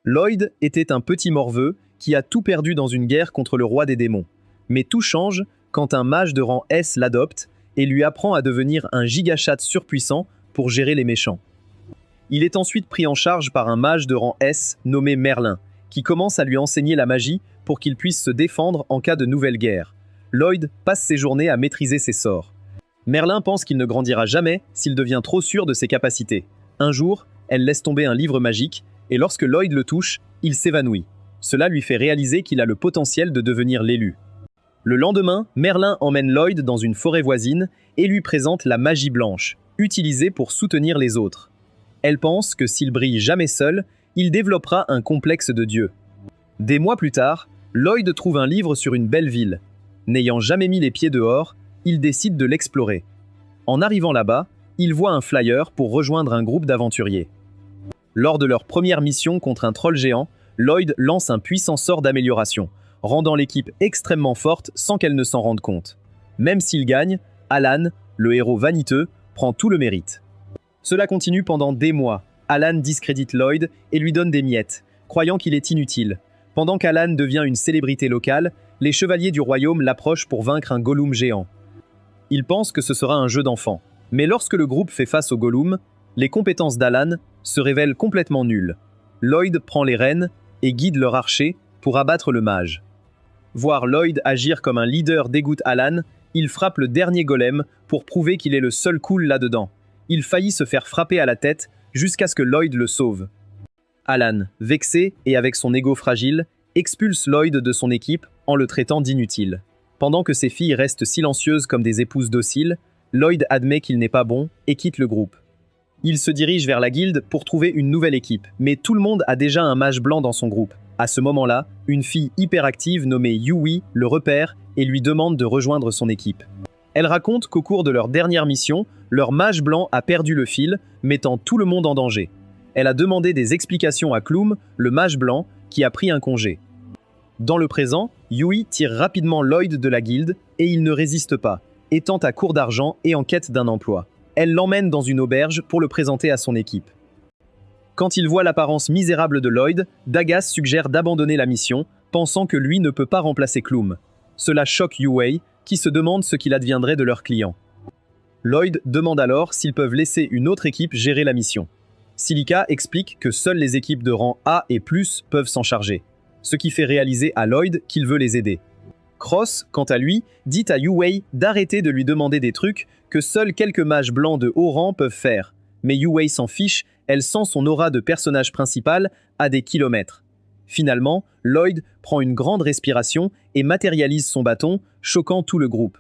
Lloyd était un petit morveux qui a tout perdu dans une guerre contre le roi des démons. Mais tout change quand un mage de rang S l'adopte et lui apprend à devenir un gigachat surpuissant pour gérer les méchants. Il est ensuite pris en charge par un mage de rang S nommé Merlin, qui commence à lui enseigner la magie pour qu'il puisse se défendre en cas de nouvelle guerre. Lloyd passe ses journées à maîtriser ses sorts. Merlin pense qu'il ne grandira jamais s'il devient trop sûr de ses capacités. Un jour, elle laisse tomber un livre magique, et lorsque Lloyd le touche, il s'évanouit. Cela lui fait réaliser qu'il a le potentiel de devenir l'élu. Le lendemain, Merlin emmène Lloyd dans une forêt voisine et lui présente la magie blanche, utilisée pour soutenir les autres. Elle pense que s'il brille jamais seul, il développera un complexe de dieu. Des mois plus tard, Lloyd trouve un livre sur une belle ville. N'ayant jamais mis les pieds dehors, il décide de l'explorer. En arrivant là-bas, il voit un flyer pour rejoindre un groupe d'aventuriers. Lors de leur première mission contre un troll géant, Lloyd lance un puissant sort d'amélioration, rendant l'équipe extrêmement forte sans qu'elle ne s'en rende compte. Même s'il gagne, Alan, le héros vaniteux, prend tout le mérite. Cela continue pendant des mois. Alan discrédite Lloyd et lui donne des miettes, croyant qu'il est inutile. Pendant qu'Alan devient une célébrité locale, les chevaliers du royaume l'approchent pour vaincre un Gollum géant. Ils pensent que ce sera un jeu d'enfant. Mais lorsque le groupe fait face au Gollum, les compétences d'Alan se révèlent complètement nulles. Lloyd prend les rênes et guide leur archer pour abattre le mage. Voir Lloyd agir comme un leader dégoûte Alan, il frappe le dernier golem pour prouver qu'il est le seul cool là-dedans. Il faillit se faire frapper à la tête jusqu'à ce que Lloyd le sauve. Alan, vexé et avec son ego fragile, expulse Lloyd de son équipe en le traitant d'inutile. Pendant que ses filles restent silencieuses comme des épouses dociles, Lloyd admet qu'il n'est pas bon et quitte le groupe. Il se dirige vers la guilde pour trouver une nouvelle équipe, mais tout le monde a déjà un mage blanc dans son groupe. À ce moment-là, une fille hyperactive nommée Yui le repère et lui demande de rejoindre son équipe. Elle raconte qu'au cours de leur dernière mission, leur mage blanc a perdu le fil, mettant tout le monde en danger. Elle a demandé des explications à Clum, le mage blanc, qui a pris un congé. Dans le présent, Yui tire rapidement Lloyd de la guilde et il ne résiste pas, étant à court d'argent et en quête d'un emploi. Elle l'emmène dans une auberge pour le présenter à son équipe. Quand il voit l'apparence misérable de Lloyd, Dagas suggère d'abandonner la mission, pensant que lui ne peut pas remplacer Clum. Cela choque Yue, qui se demande ce qu'il adviendrait de leurs clients. Lloyd demande alors s'ils peuvent laisser une autre équipe gérer la mission. Silica explique que seules les équipes de rang A et plus peuvent s'en charger, ce qui fait réaliser à Lloyd qu'il veut les aider. Cross, quant à lui, dit à Yue d'arrêter de lui demander des trucs que seuls quelques mages blancs de haut rang peuvent faire. Mais Yue s'en fiche, elle sent son aura de personnage principal à des kilomètres. Finalement, Lloyd prend une grande respiration et matérialise son bâton, choquant tout le groupe.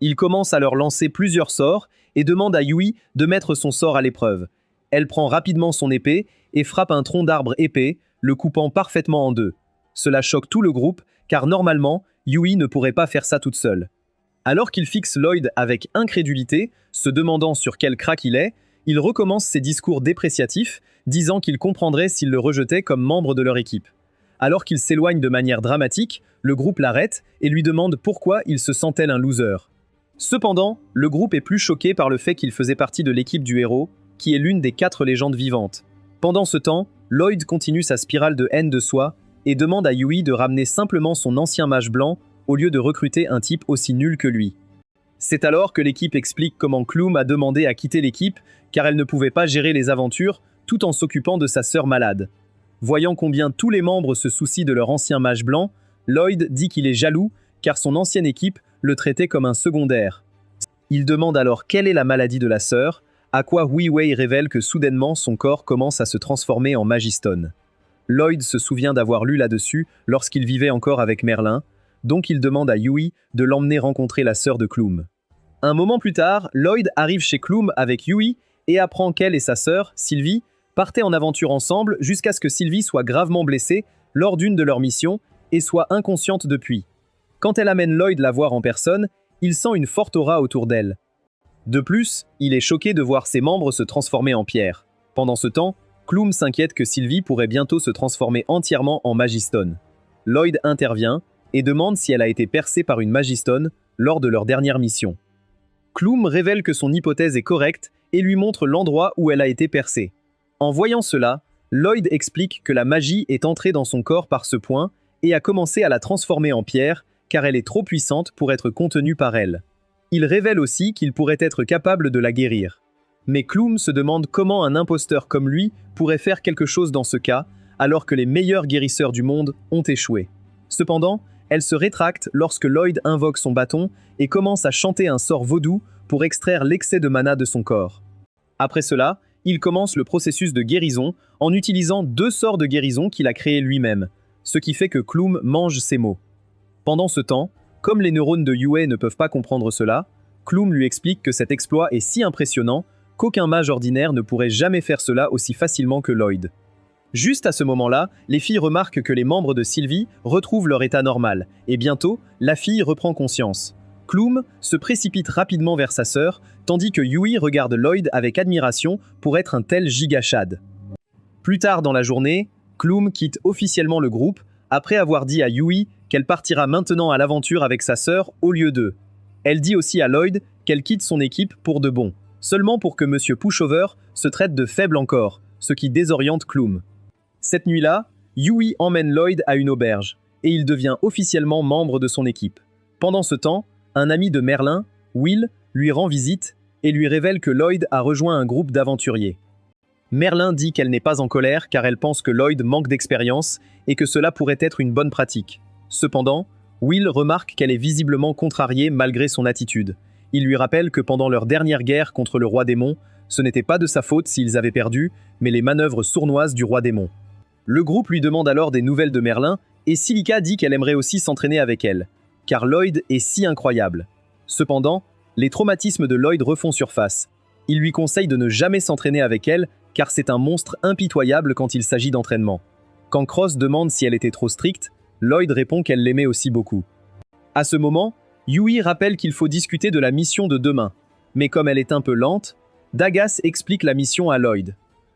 Il commence à leur lancer plusieurs sorts et demande à Yui de mettre son sort à l'épreuve. Elle prend rapidement son épée et frappe un tronc d'arbre épais, le coupant parfaitement en deux. Cela choque tout le groupe, car normalement, Yui ne pourrait pas faire ça toute seule. Alors qu'il fixe Lloyd avec incrédulité, se demandant sur quel crack il est, il recommence ses discours dépréciatifs, disant qu'il comprendrait s'il le rejetait comme membre de leur équipe. Alors qu'il s'éloigne de manière dramatique, le groupe l'arrête et lui demande pourquoi il se sent tel un loser. Cependant, le groupe est plus choqué par le fait qu'il faisait partie de l'équipe du héros, qui est l'une des 4 légendes vivantes. Pendant ce temps, Lloyd continue sa spirale de haine de soi et demande à Yui de ramener simplement son ancien mage blanc au lieu de recruter un type aussi nul que lui. C'est alors que l'équipe explique comment Clum a demandé à quitter l'équipe car elle ne pouvait pas gérer les aventures tout en s'occupant de sa sœur malade. Voyant combien tous les membres se soucient de leur ancien mage blanc, Lloyd dit qu'il est jaloux car son ancienne équipe le traitait comme un secondaire. Il demande alors quelle est la maladie de la sœur, à quoi Wei révèle que soudainement son corps commence à se transformer en magistone. Lloyd se souvient d'avoir lu là-dessus lorsqu'il vivait encore avec Merlin, donc il demande à Yui de l'emmener rencontrer la sœur de Clum. Un moment plus tard, Lloyd arrive chez Clum avec Yui et apprend qu'elle et sa sœur, Sylvie, partaient en aventure ensemble jusqu'à ce que Sylvie soit gravement blessée lors d'une de leurs missions et soit inconsciente depuis. Quand elle amène Lloyd la voir en personne, il sent une forte aura autour d'elle. De plus, il est choqué de voir ses membres se transformer en pierre. Pendant ce temps, Clum s'inquiète que Sylvie pourrait bientôt se transformer entièrement en magistone. Lloyd intervient et demande si elle a été percée par une magistone lors de leur dernière mission. Clum révèle que son hypothèse est correcte et lui montre l'endroit où elle a été percée. En voyant cela, Lloyd explique que la magie est entrée dans son corps par ce point et a commencé à la transformer en pierre car elle est trop puissante pour être contenue par elle. Il révèle aussi qu'il pourrait être capable de la guérir. Mais Klum se demande comment un imposteur comme lui pourrait faire quelque chose dans ce cas, alors que les meilleurs guérisseurs du monde ont échoué. Cependant, elle se rétracte lorsque Lloyd invoque son bâton et commence à chanter un sort vaudou pour extraire l'excès de mana de son corps. Après cela, il commence le processus de guérison en utilisant 2 sorts de guérison qu'il a créés lui-même, ce qui fait que Klum mange ses mots. Pendant ce temps, comme les neurones de Yue ne peuvent pas comprendre cela, Klum lui explique que cet exploit est si impressionnant qu'aucun mage ordinaire ne pourrait jamais faire cela aussi facilement que Lloyd. Juste à ce moment-là, les filles remarquent que les membres de Sylvie retrouvent leur état normal, et bientôt, la fille reprend conscience. Klum se précipite rapidement vers sa sœur, tandis que Yui regarde Lloyd avec admiration pour être un tel gigachad. Plus tard dans la journée, Klum quitte officiellement le groupe après avoir dit à Yui qu'elle partira maintenant à l'aventure avec sa sœur au lieu d'eux. Elle dit aussi à Lloyd qu'elle quitte son équipe pour de bon, seulement pour que Monsieur Pushover se traite de faible encore, ce qui désoriente Klum. Cette nuit-là, Yui emmène Lloyd à une auberge, et il devient officiellement membre de son équipe. Pendant ce temps, un ami de Merlin, Will, lui rend visite et lui révèle que Lloyd a rejoint un groupe d'aventuriers. Merlin dit qu'elle n'est pas en colère car elle pense que Lloyd manque d'expérience et que cela pourrait être une bonne pratique. Cependant, Will remarque qu'elle est visiblement contrariée malgré son attitude. Il lui rappelle que pendant leur dernière guerre contre le roi démon, ce n'était pas de sa faute s'ils avaient perdu, mais les manœuvres sournoises du roi démon. Le groupe lui demande alors des nouvelles de Merlin et Silica dit qu'elle aimerait aussi s'entraîner avec elle, car Lloyd est si incroyable. Cependant, les traumatismes de Lloyd refont surface. Il lui conseille de ne jamais s'entraîner avec elle, car c'est un monstre impitoyable quand il s'agit d'entraînement. Quand Cross demande si elle était trop stricte, Lloyd répond qu'elle l'aimait aussi beaucoup. À ce moment, Yui rappelle qu'il faut discuter de la mission de demain. Mais comme elle est un peu lente, Dagas explique la mission à Lloyd.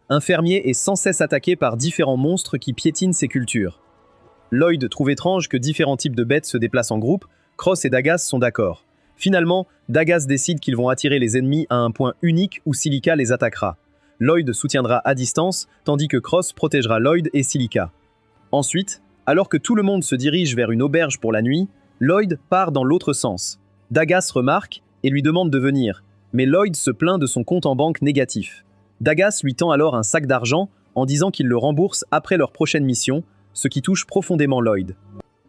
Un fermier est sans cesse attaqué par différents monstres qui piétinent ses cultures. Lloyd trouve étrange que différents types de bêtes se déplacent en groupe, Cross et Dagas sont d'accord. Finalement, Dagas décide qu'ils vont attirer les ennemis à un point unique où Silica les attaquera. Lloyd soutiendra à distance, tandis que Cross protégera Lloyd et Silica. Ensuite, alors que tout le monde se dirige vers une auberge pour la nuit, Lloyd part dans l'autre sens. Dagas remarque et lui demande de venir, mais Lloyd se plaint de son compte en banque négatif. Dagas lui tend alors un sac d'argent en disant qu'il le rembourse après leur prochaine mission, ce qui touche profondément Lloyd.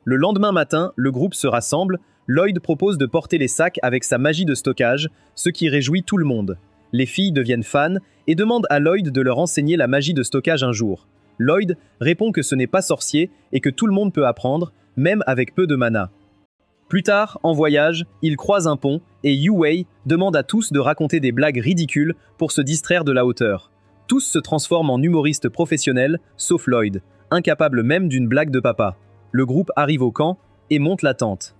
Le lendemain matin, le groupe se rassemble, Lloyd propose de porter les sacs avec sa magie de stockage, ce qui réjouit tout le monde. Les filles deviennent fans et demandent à Lloyd de leur enseigner la magie de stockage un jour. Lloyd répond que ce n'est pas sorcier et que tout le monde peut apprendre, même avec peu de mana. Plus tard, en voyage, ils croisent un pont et Yue demande à tous de raconter des blagues ridicules pour se distraire de la hauteur. Tous se transforment en humoristes professionnels, sauf Lloyd, incapable même d'une blague de papa. Le groupe arrive au camp et monte la tente.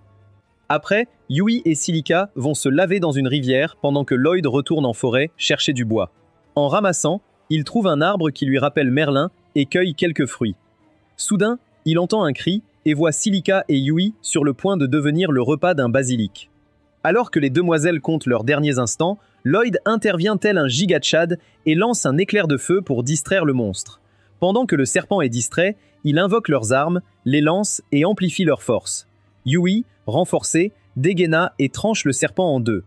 Après, Yui et Silica vont se laver dans une rivière pendant que Lloyd retourne en forêt chercher du bois. En ramassant, il trouve un arbre qui lui rappelle Merlin et cueille quelques fruits. Soudain, il entend un cri et voit Silica et Yui sur le point de devenir le repas d'un basilic. Alors que les demoiselles comptent leurs derniers instants, Lloyd intervient tel un gigachad et lance un éclair de feu pour distraire le monstre. Pendant que le serpent est distrait, il invoque leurs armes, les lance et amplifie leur force. Yui, renforcé, dégaina et tranche le serpent en deux.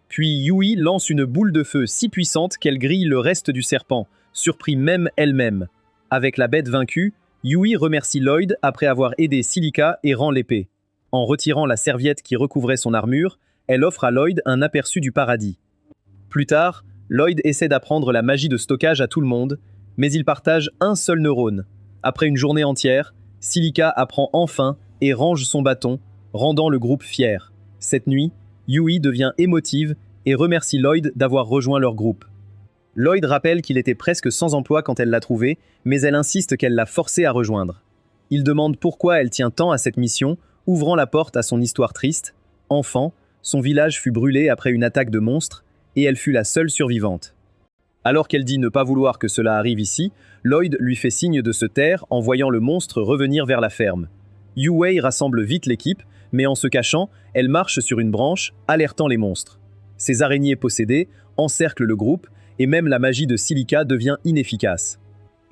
Puis Yui lance une boule de feu si puissante qu'elle grille le reste du serpent, surpris même elle-même. Avec la bête vaincue, Yui remercie Lloyd après avoir aidé Silica et rend l'épée. En retirant la serviette qui recouvrait son armure, elle offre à Lloyd un aperçu du paradis. Plus tard, Lloyd essaie d'apprendre la magie de stockage à tout le monde, mais il partage un seul neurone. Après une journée entière, Silica apprend enfin et range son bâton, rendant le groupe fier. Cette nuit, Yui devient émotive et remercie Lloyd d'avoir rejoint leur groupe. Lloyd rappelle qu'il était presque sans emploi quand elle l'a trouvé, mais elle insiste qu'elle l'a forcé à rejoindre. Il demande pourquoi elle tient tant à cette mission, ouvrant la porte à son histoire triste. Enfant, son village fut brûlé après une attaque de monstres, et elle fut la seule survivante. Alors qu'elle dit ne pas vouloir que cela arrive ici, Lloyd lui fait signe de se taire en voyant le monstre revenir vers la ferme. Yue rassemble vite l'équipe, mais en se cachant, elle marche sur une branche, alertant les monstres. Ces araignées possédées encerclent le groupe, et même la magie de Silica devient inefficace.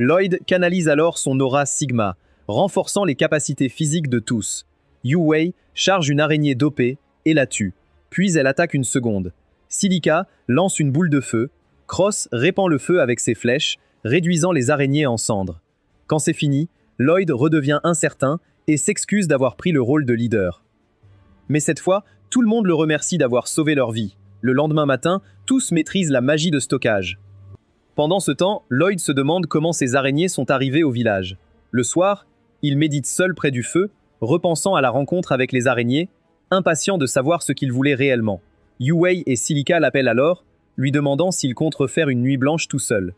Lloyd canalise alors son aura Sigma, renforçant les capacités physiques de tous. Yu-Wei charge une araignée dopée et la tue, puis elle attaque une seconde. Silica lance une boule de feu, Cross répand le feu avec ses flèches, réduisant les araignées en cendres. Quand c'est fini, Lloyd redevient incertain et s'excuse d'avoir pris le rôle de leader. Mais cette fois, tout le monde le remercie d'avoir sauvé leur vie. Le lendemain matin, tous maîtrisent la magie de stockage. Pendant ce temps, Lloyd se demande comment ces araignées sont arrivées au village. Le soir, il médite seul près du feu, repensant à la rencontre avec les araignées, impatient de savoir ce qu'il voulait réellement. Yu-Wei et Silica l'appellent alors, lui demandant s'il compte refaire une nuit blanche tout seul.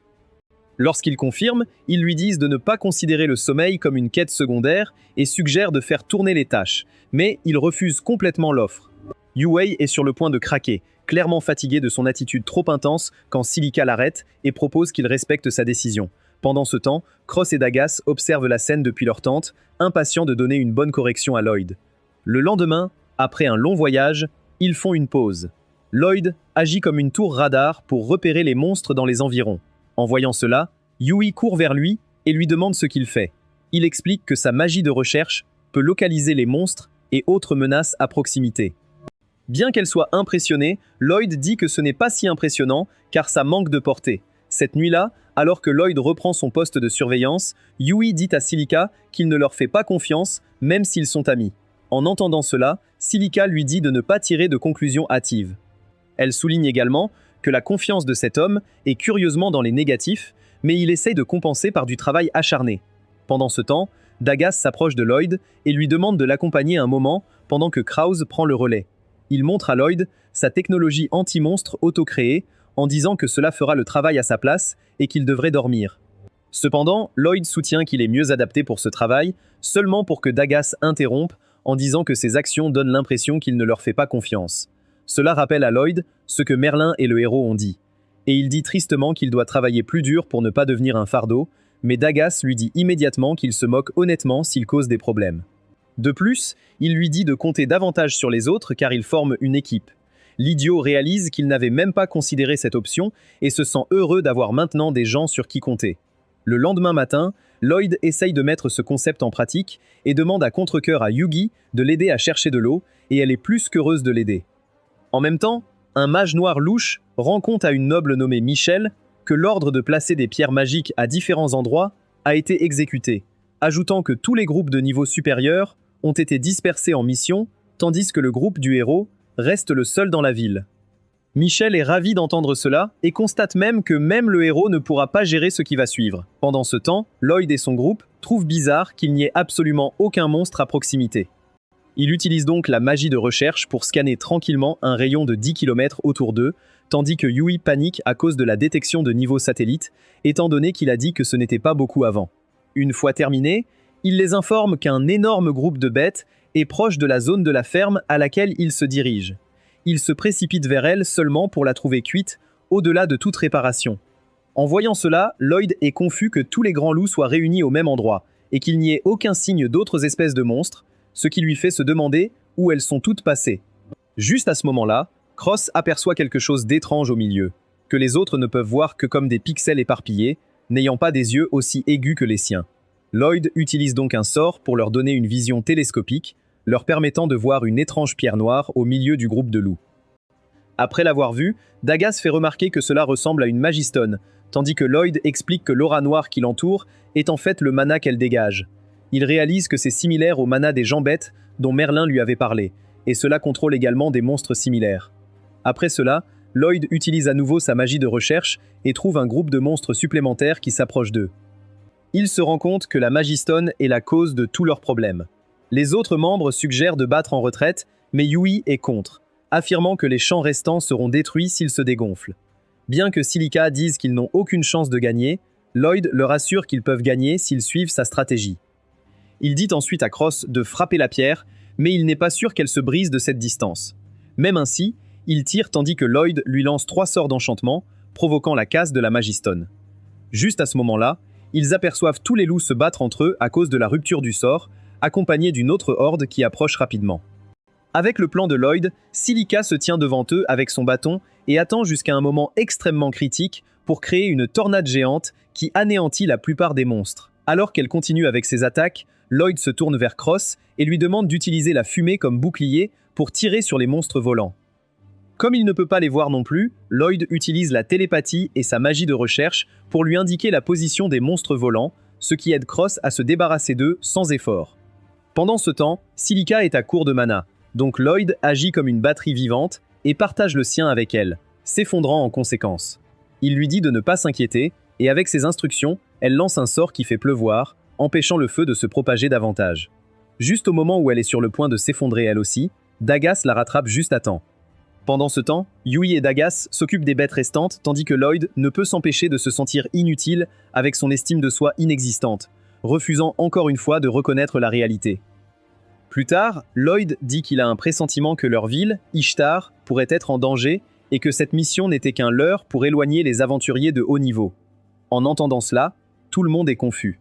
Lorsqu'il confirme, ils lui disent de ne pas considérer le sommeil comme une quête secondaire et suggèrent de faire tourner les tâches, mais il refuse complètement l'offre. Yu-Wei est sur le point de craquer, clairement fatigué de son attitude trop intense quand Silica l'arrête et propose qu'il respecte sa décision. Pendant ce temps, Cross et Dagas observent la scène depuis leur tente, impatients de donner une bonne correction à Lloyd. Le lendemain, après un long voyage, ils font une pause. Lloyd agit comme une tour radar pour repérer les monstres dans les environs. En voyant cela, Yui court vers lui et lui demande ce qu'il fait. Il explique que sa magie de recherche peut localiser les monstres et autres menaces à proximité. Bien qu'elle soit impressionnée, Lloyd dit que ce n'est pas si impressionnant car ça manque de portée. Cette nuit-là, alors que Lloyd reprend son poste de surveillance, Yui dit à Silica qu'il ne leur fait pas confiance même s'ils sont amis. En entendant cela, Silica lui dit de ne pas tirer de conclusions hâtives. Elle souligne également que la confiance de cet homme est curieusement dans les négatifs, mais il essaye de compenser par du travail acharné. Pendant ce temps, Dagas s'approche de Lloyd et lui demande de l'accompagner un moment pendant que Krause prend le relais. Il montre à Lloyd sa technologie anti-monstre auto-créée en disant que cela fera le travail à sa place et qu'il devrait dormir. Cependant, Lloyd soutient qu'il est mieux adapté pour ce travail, seulement pour que Dagas interrompe en disant que ses actions donnent l'impression qu'il ne leur fait pas confiance. Cela rappelle à Lloyd ce que Merlin et le héros ont dit. Et il dit tristement qu'il doit travailler plus dur pour ne pas devenir un fardeau, mais Dagas lui dit immédiatement qu'il se moque honnêtement s'il cause des problèmes. De plus, il lui dit de compter davantage sur les autres car ils forment une équipe. L'idiot réalise qu'il n'avait même pas considéré cette option et se sent heureux d'avoir maintenant des gens sur qui compter. Le lendemain matin, Lloyd essaye de mettre ce concept en pratique et demande à contre-cœur à Yugi de l'aider à chercher de l'eau et elle est plus qu'heureuse de l'aider. En même temps, un mage noir louche rend compte à une noble nommée Michel que l'ordre de placer des pierres magiques à différents endroits a été exécuté, ajoutant que tous les groupes de niveau supérieur ont été dispersés en mission, tandis que le groupe du héros reste le seul dans la ville. Michel est ravi d'entendre cela et constate même que même le héros ne pourra pas gérer ce qui va suivre. Pendant ce temps, Lloyd et son groupe trouvent bizarre qu'il n'y ait absolument aucun monstre à proximité. Il utilise donc la magie de recherche pour scanner tranquillement un rayon de 10 km autour d'eux, tandis que Yui panique à cause de la détection de niveau satellite, étant donné qu'il a dit que ce n'était pas beaucoup avant. Une fois terminé, il les informe qu'un énorme groupe de bêtes est proche de la zone de la ferme à laquelle il se dirige. Il se précipite vers elle seulement pour la trouver cuite, au-delà de toute réparation. En voyant cela, Lloyd est confus que tous les grands loups soient réunis au même endroit, et qu'il n'y ait aucun signe d'autres espèces de monstres, ce qui lui fait se demander où elles sont toutes passées. Juste à ce moment-là, Cross aperçoit quelque chose d'étrange au milieu, que les autres ne peuvent voir que comme des pixels éparpillés, n'ayant pas des yeux aussi aigus que les siens. Lloyd utilise donc un sort pour leur donner une vision télescopique, leur permettant de voir une étrange pierre noire au milieu du groupe de loups. Après l'avoir vue, Dagas fait remarquer que cela ressemble à une magistone, tandis que Lloyd explique que l'aura noire qui l'entoure est en fait le mana qu'elle dégage. Il réalise que c'est similaire au mana des gens bêtes dont Merlin lui avait parlé, et cela contrôle également des monstres similaires. Après cela, Lloyd utilise à nouveau sa magie de recherche et trouve un groupe de monstres supplémentaires qui s'approchent d'eux. Il se rend compte que la magistone est la cause de tous leurs problèmes. Les autres membres suggèrent de battre en retraite, mais Yui est contre, affirmant que les champs restants seront détruits s'ils se dégonflent. Bien que Silica dise qu'ils n'ont aucune chance de gagner, Lloyd leur assure qu'ils peuvent gagner s'ils suivent sa stratégie. Il dit ensuite à Cross de frapper la pierre, mais il n'est pas sûr qu'elle se brise de cette distance. Même ainsi, il tire tandis que Lloyd lui lance 3 sorts d'enchantement, provoquant la casse de la magistone. Juste à ce moment-là, ils aperçoivent tous les loups se battre entre eux à cause de la rupture du sort, accompagnés d'une autre horde qui approche rapidement. Avec le plan de Lloyd, Silica se tient devant eux avec son bâton et attend jusqu'à un moment extrêmement critique pour créer une tornade géante qui anéantit la plupart des monstres. Alors qu'elle continue avec ses attaques, Lloyd se tourne vers Cross et lui demande d'utiliser la fumée comme bouclier pour tirer sur les monstres volants. Comme il ne peut pas les voir non plus, Lloyd utilise la télépathie et sa magie de recherche pour lui indiquer la position des monstres volants, ce qui aide Cross à se débarrasser d'eux sans effort. Pendant ce temps, Silica est à court de mana, donc Lloyd agit comme une batterie vivante et partage le sien avec elle, s'effondrant en conséquence. Il lui dit de ne pas s'inquiéter, et avec ses instructions, elle lance un sort qui fait pleuvoir, empêchant le feu de se propager davantage. Juste au moment où elle est sur le point de s'effondrer elle aussi, Dagas la rattrape juste à temps. Pendant ce temps, Yui et Dagas s'occupent des bêtes restantes tandis que Lloyd ne peut s'empêcher de se sentir inutile avec son estime de soi inexistante, refusant encore une fois de reconnaître la réalité. Plus tard, Lloyd dit qu'il a un pressentiment que leur ville, Ishtar, pourrait être en danger et que cette mission n'était qu'un leurre pour éloigner les aventuriers de haut niveau. En entendant cela, tout le monde est confus.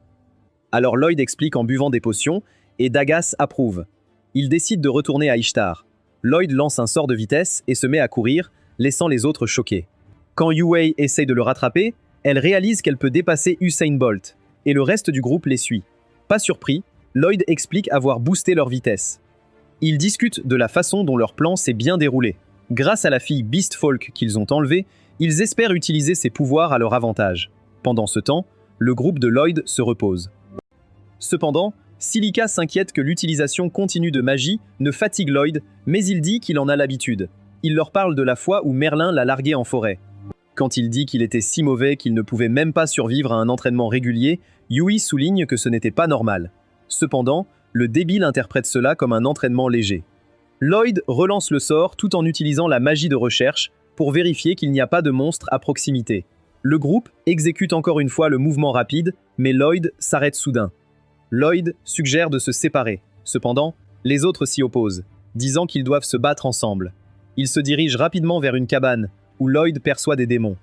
Alors Lloyd explique en buvant des potions et Dagas approuve. Il décide de retourner à Ishtar. Lloyd lance un sort de vitesse et se met à courir, laissant les autres choqués. Quand Yue essaye de le rattraper, elle réalise qu'elle peut dépasser Usain Bolt, et le reste du groupe les suit. Pas surpris, Lloyd explique avoir boosté leur vitesse. Ils discutent de la façon dont leur plan s'est bien déroulé. Grâce à la fille Beast Folk qu'ils ont enlevée, ils espèrent utiliser ses pouvoirs à leur avantage. Pendant ce temps, le groupe de Lloyd se repose. Cependant, Silica s'inquiète que l'utilisation continue de magie ne fatigue Lloyd, mais il dit qu'il en a l'habitude. Il leur parle de la fois où Merlin l'a largué en forêt. Quand il dit qu'il était si mauvais qu'il ne pouvait même pas survivre à un entraînement régulier, Yui souligne que ce n'était pas normal. Cependant, le débile interprète cela comme un entraînement léger. Lloyd relance le sort tout en utilisant la magie de recherche pour vérifier qu'il n'y a pas de monstre à proximité. Le groupe exécute encore une fois le mouvement rapide, mais Lloyd s'arrête soudain. Lloyd suggère de se séparer. Cependant, les autres s'y opposent, disant qu'ils doivent se battre ensemble. Ils se dirigent rapidement vers une cabane, où Lloyd perçoit des démons.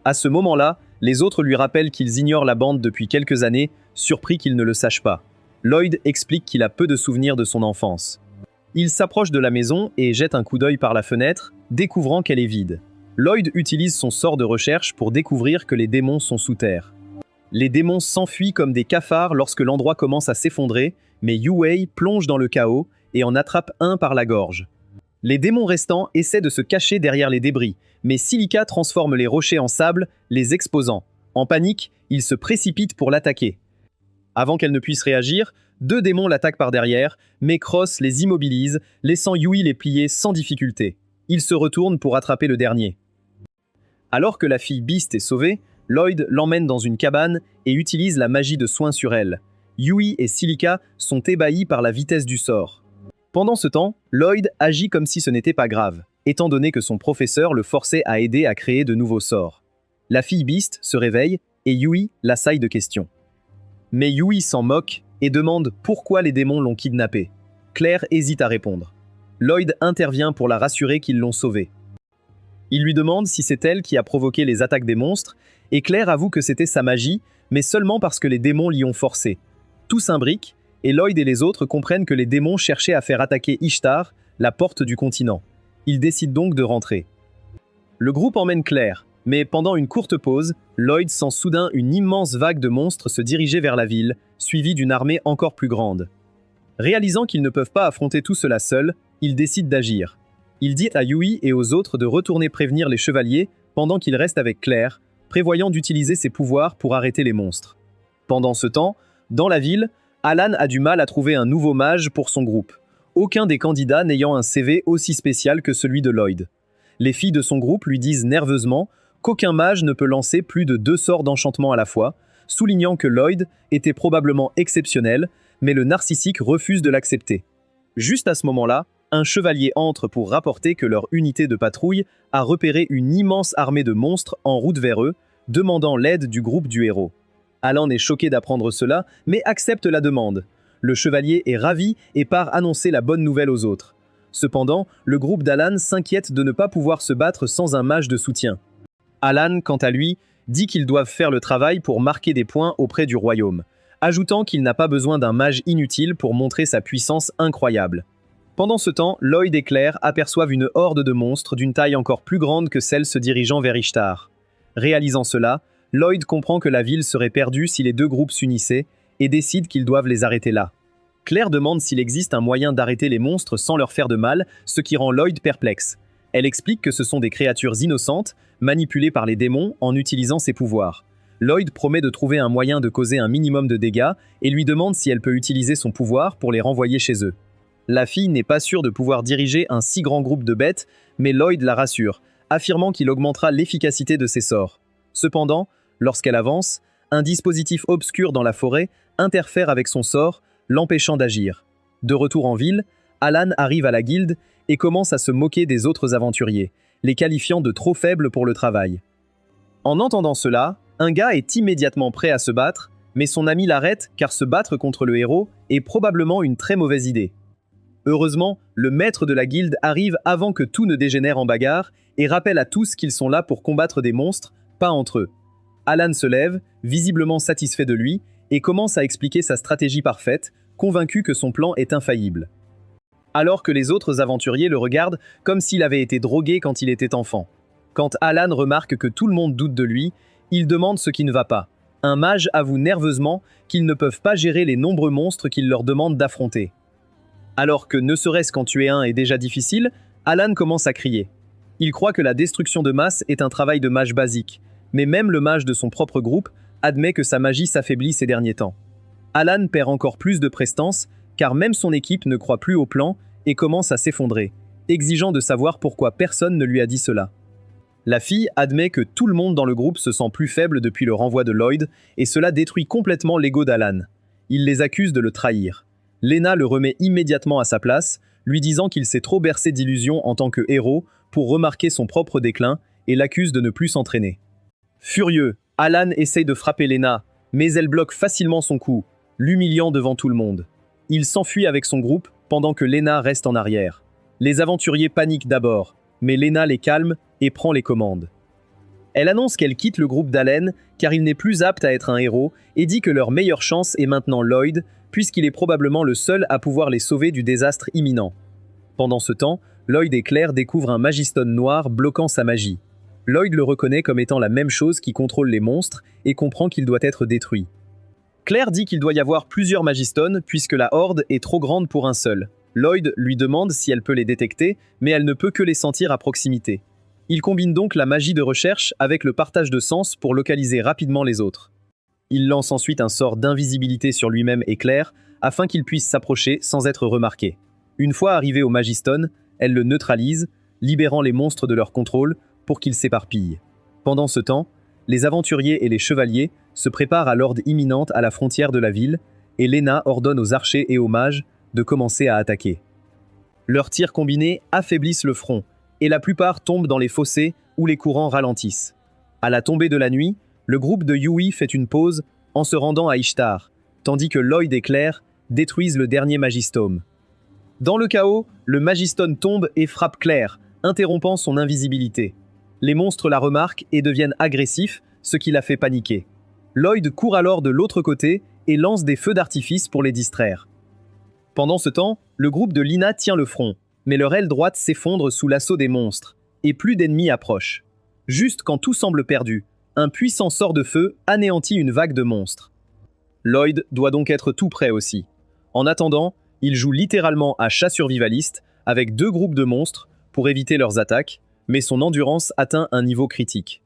À ce moment-là, les autres lui rappellent qu'ils ignorent la bande depuis quelques années, surpris qu'ils ne le sachent pas. Lloyd explique qu'il a peu de souvenirs de son enfance. Il s'approche de la maison et jette un coup d'œil par la fenêtre, découvrant qu'elle est vide. Lloyd utilise son sort de recherche pour découvrir que les démons sont sous terre. Les démons s'enfuient comme des cafards lorsque l'endroit commence à s'effondrer, mais Yue plonge dans le chaos et en attrape un par la gorge. Les démons restants essaient de se cacher derrière les débris, mais Silica transforme les rochers en sable, les exposant. En panique, ils se précipitent pour l'attaquer. Avant qu'elle ne puisse réagir, 2 démons l'attaquent par derrière, mais Cross les immobilise, laissant Yui les plier sans difficulté. Il se retourne pour attraper le dernier. Alors que la fille Beast est sauvée, Lloyd l'emmène dans une cabane et utilise la magie de soin sur elle. Yui et Silica sont ébahis par la vitesse du sort. Pendant ce temps, Lloyd agit comme si ce n'était pas grave, étant donné que son professeur le forçait à aider à créer de nouveaux sorts. La fille Beast se réveille et Yui l'assaille de questions. Mais Yui s'en moque et demande pourquoi les démons l'ont kidnappée. Claire hésite à répondre. Lloyd intervient pour la rassurer qu'ils l'ont sauvée. Il lui demande si c'est elle qui a provoqué les attaques des monstres, et Claire avoue que c'était sa magie, mais seulement parce que les démons l'y ont forcé. Tout s'imbrique, et Lloyd et les autres comprennent que les démons cherchaient à faire attaquer Ishtar, la porte du continent. Ils décident donc de rentrer. Le groupe emmène Claire, mais pendant une courte pause, Lloyd sent soudain une immense vague de monstres se diriger vers la ville, suivie d'une armée encore plus grande. Réalisant qu'ils ne peuvent pas affronter tout cela seuls, ils décident d'agir. Il dit à Yui et aux autres de retourner prévenir les chevaliers pendant qu'il reste avec Claire, prévoyant d'utiliser ses pouvoirs pour arrêter les monstres. Pendant ce temps, dans la ville, Alan a du mal à trouver un nouveau mage pour son groupe, aucun des candidats n'ayant un CV aussi spécial que celui de Lloyd. Les filles de son groupe lui disent nerveusement qu'aucun mage ne peut lancer plus de 2 sorts d'enchantement à la fois, soulignant que Lloyd était probablement exceptionnel, mais le narcissique refuse de l'accepter. Juste à ce moment-là, un chevalier entre pour rapporter que leur unité de patrouille a repéré une immense armée de monstres en route vers eux, demandant l'aide du groupe du héros. Alan est choqué d'apprendre cela, mais accepte la demande. Le chevalier est ravi et part annoncer la bonne nouvelle aux autres. Cependant, le groupe d'Alan s'inquiète de ne pas pouvoir se battre sans un mage de soutien. Alan, quant à lui, dit qu'ils doivent faire le travail pour marquer des points auprès du royaume, ajoutant qu'il n'a pas besoin d'un mage inutile pour montrer sa puissance incroyable. Pendant ce temps, Lloyd et Claire aperçoivent une horde de monstres d'une taille encore plus grande que celle se dirigeant vers Ishtar. Réalisant cela, Lloyd comprend que la ville serait perdue si les deux groupes s'unissaient et décide qu'ils doivent les arrêter là. Claire demande s'il existe un moyen d'arrêter les monstres sans leur faire de mal, ce qui rend Lloyd perplexe. Elle explique que ce sont des créatures innocentes, manipulées par les démons en utilisant ses pouvoirs. Lloyd promet de trouver un moyen de causer un minimum de dégâts et lui demande si elle peut utiliser son pouvoir pour les renvoyer chez eux. La fille n'est pas sûre de pouvoir diriger un si grand groupe de bêtes, mais Lloyd la rassure, affirmant qu'il augmentera l'efficacité de ses sorts. Cependant, lorsqu'elle avance, un dispositif obscur dans la forêt interfère avec son sort, l'empêchant d'agir. De retour en ville, Alan arrive à la guilde et commence à se moquer des autres aventuriers, les qualifiant de trop faibles pour le travail. En entendant cela, un gars est immédiatement prêt à se battre, mais son ami l'arrête car se battre contre le héros est probablement une très mauvaise idée. Heureusement, le maître de la guilde arrive avant que tout ne dégénère en bagarre et rappelle à tous qu'ils sont là pour combattre des monstres, pas entre eux. Alan se lève, visiblement satisfait de lui, et commence à expliquer sa stratégie parfaite, convaincu que son plan est infaillible. Alors que les autres aventuriers le regardent comme s'il avait été drogué quand il était enfant. Quand Alan remarque que tout le monde doute de lui, il demande ce qui ne va pas. Un mage avoue nerveusement qu'ils ne peuvent pas gérer les nombreux monstres qu'il leur demande d'affronter. Alors que ne serait-ce qu'en tuer un est déjà difficile, Alan commence à crier. Il croit que la destruction de masse est un travail de mage basique, mais même le mage de son propre groupe admet que sa magie s'affaiblit ces derniers temps. Alan perd encore plus de prestance, car même son équipe ne croit plus au plan et commence à s'effondrer, exigeant de savoir pourquoi personne ne lui a dit cela. La fille admet que tout le monde dans le groupe se sent plus faible depuis le renvoi de Lloyd, et cela détruit complètement l'ego d'Alan. Il les accuse de le trahir. Lena le remet immédiatement à sa place, lui disant qu'il s'est trop bercé d'illusions en tant que héros pour remarquer son propre déclin et l'accuse de ne plus s'entraîner. Furieux, Alan essaye de frapper Lena, mais elle bloque facilement son coup, l'humiliant devant tout le monde. Il s'enfuit avec son groupe pendant que Lena reste en arrière. Les aventuriers paniquent d'abord, mais Lena les calme et prend les commandes. Elle annonce qu'elle quitte le groupe d'Alan car il n'est plus apte à être un héros et dit que leur meilleure chance est maintenant Lloyd, puisqu'il est probablement le seul à pouvoir les sauver du désastre imminent. Pendant ce temps, Lloyd et Claire découvrent un magistone noir bloquant sa magie. Lloyd le reconnaît comme étant la même chose qui contrôle les monstres et comprend qu'il doit être détruit. Claire dit qu'il doit y avoir plusieurs magistones puisque la horde est trop grande pour un seul. Lloyd lui demande si elle peut les détecter, mais elle ne peut que les sentir à proximité. Il combine donc la magie de recherche avec le partage de sens pour localiser rapidement les autres. Il lance ensuite un sort d'invisibilité sur lui-même et Claire, afin qu'il puisse s'approcher sans être remarqué. Une fois arrivé au magistone, elle le neutralise, libérant les monstres de leur contrôle pour qu'ils s'éparpillent. Pendant ce temps, les aventuriers et les chevaliers se préparent à l'horde imminente à la frontière de la ville, et Lena ordonne aux archers et aux mages de commencer à attaquer. Leurs tirs combinés affaiblissent le front, et la plupart tombent dans les fossés où les courants ralentissent. À la tombée de la nuit, le groupe de Yui fait une pause en se rendant à Ishtar, tandis que Lloyd et Claire détruisent le dernier magistome. Dans le chaos, le magistone tombe et frappe Claire, interrompant son invisibilité. Les monstres la remarquent et deviennent agressifs, ce qui la fait paniquer. Lloyd court alors de l'autre côté et lance des feux d'artifice pour les distraire. Pendant ce temps, le groupe de Lina tient le front, mais leur aile droite s'effondre sous l'assaut des monstres, et plus d'ennemis approchent. Juste quand tout semble perdu, un puissant sort de feu anéantit une vague de monstres. Lloyd doit donc être tout prêt aussi. En attendant, il joue littéralement à chat survivaliste avec deux groupes de monstres pour éviter leurs attaques, mais son endurance atteint un niveau critique.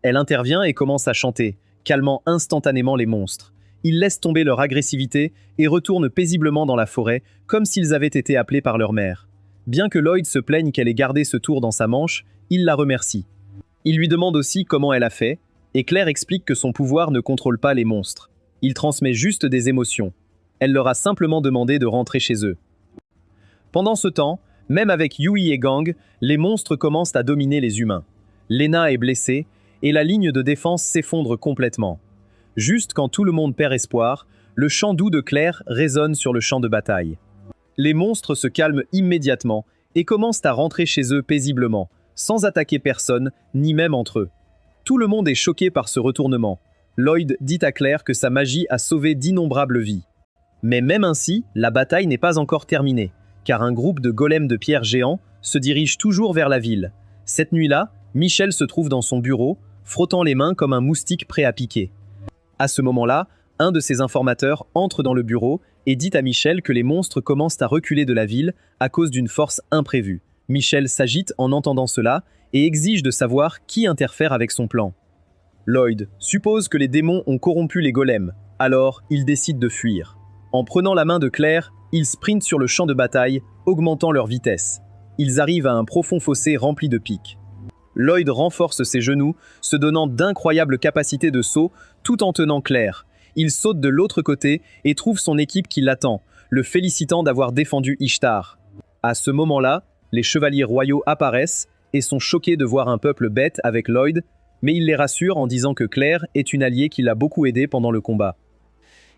Elle intervient et commence à chanter, calmant instantanément les monstres. Ils laissent tomber leur agressivité et retournent paisiblement dans la forêt, comme s'ils avaient été appelés par leur mère. Bien que Lloyd se plaigne qu'elle ait gardé ce tour dans sa manche, il la remercie. Il lui demande aussi comment elle a fait, et Claire explique que son pouvoir ne contrôle pas les monstres. Il transmet juste des émotions. Elle leur a simplement demandé de rentrer chez eux. Pendant ce temps, même avec Yui et Gang, les monstres commencent à dominer les humains. Lena est blessée, et la ligne de défense s'effondre complètement. Juste quand tout le monde perd espoir, le chant doux de Claire résonne sur le champ de bataille. Les monstres se calment immédiatement et commencent à rentrer chez eux paisiblement, sans attaquer personne, ni même entre eux. Tout le monde est choqué par ce retournement. Lloyd dit à Claire que sa magie a sauvé d'innombrables vies. Mais même ainsi, la bataille n'est pas encore terminée, car un groupe de golems de pierre géants se dirige toujours vers la ville. Cette nuit-là, Michel se trouve dans son bureau, frottant les mains comme un moustique prêt à piquer. À ce moment-là, un de ses informateurs entre dans le bureau et dit à Michel que les monstres commencent à reculer de la ville à cause d'une force imprévue. Michel s'agite en entendant cela et exige de savoir qui interfère avec son plan. Lloyd suppose que les démons ont corrompu les golems, alors il décide de fuir. En prenant la main de Claire, ils sprintent sur le champ de bataille, augmentant leur vitesse. Ils arrivent à un profond fossé rempli de pics. Lloyd renforce ses genoux, se donnant d'incroyables capacités de saut tout en tenant Claire. Il saute de l'autre côté et trouve son équipe qui l'attend, le félicitant d'avoir défendu Ishtar. À ce moment-là, les chevaliers royaux apparaissent et sont choqués de voir un peuple bête avec Lloyd, mais il les rassure en disant que Claire est une alliée qui l'a beaucoup aidé pendant le combat.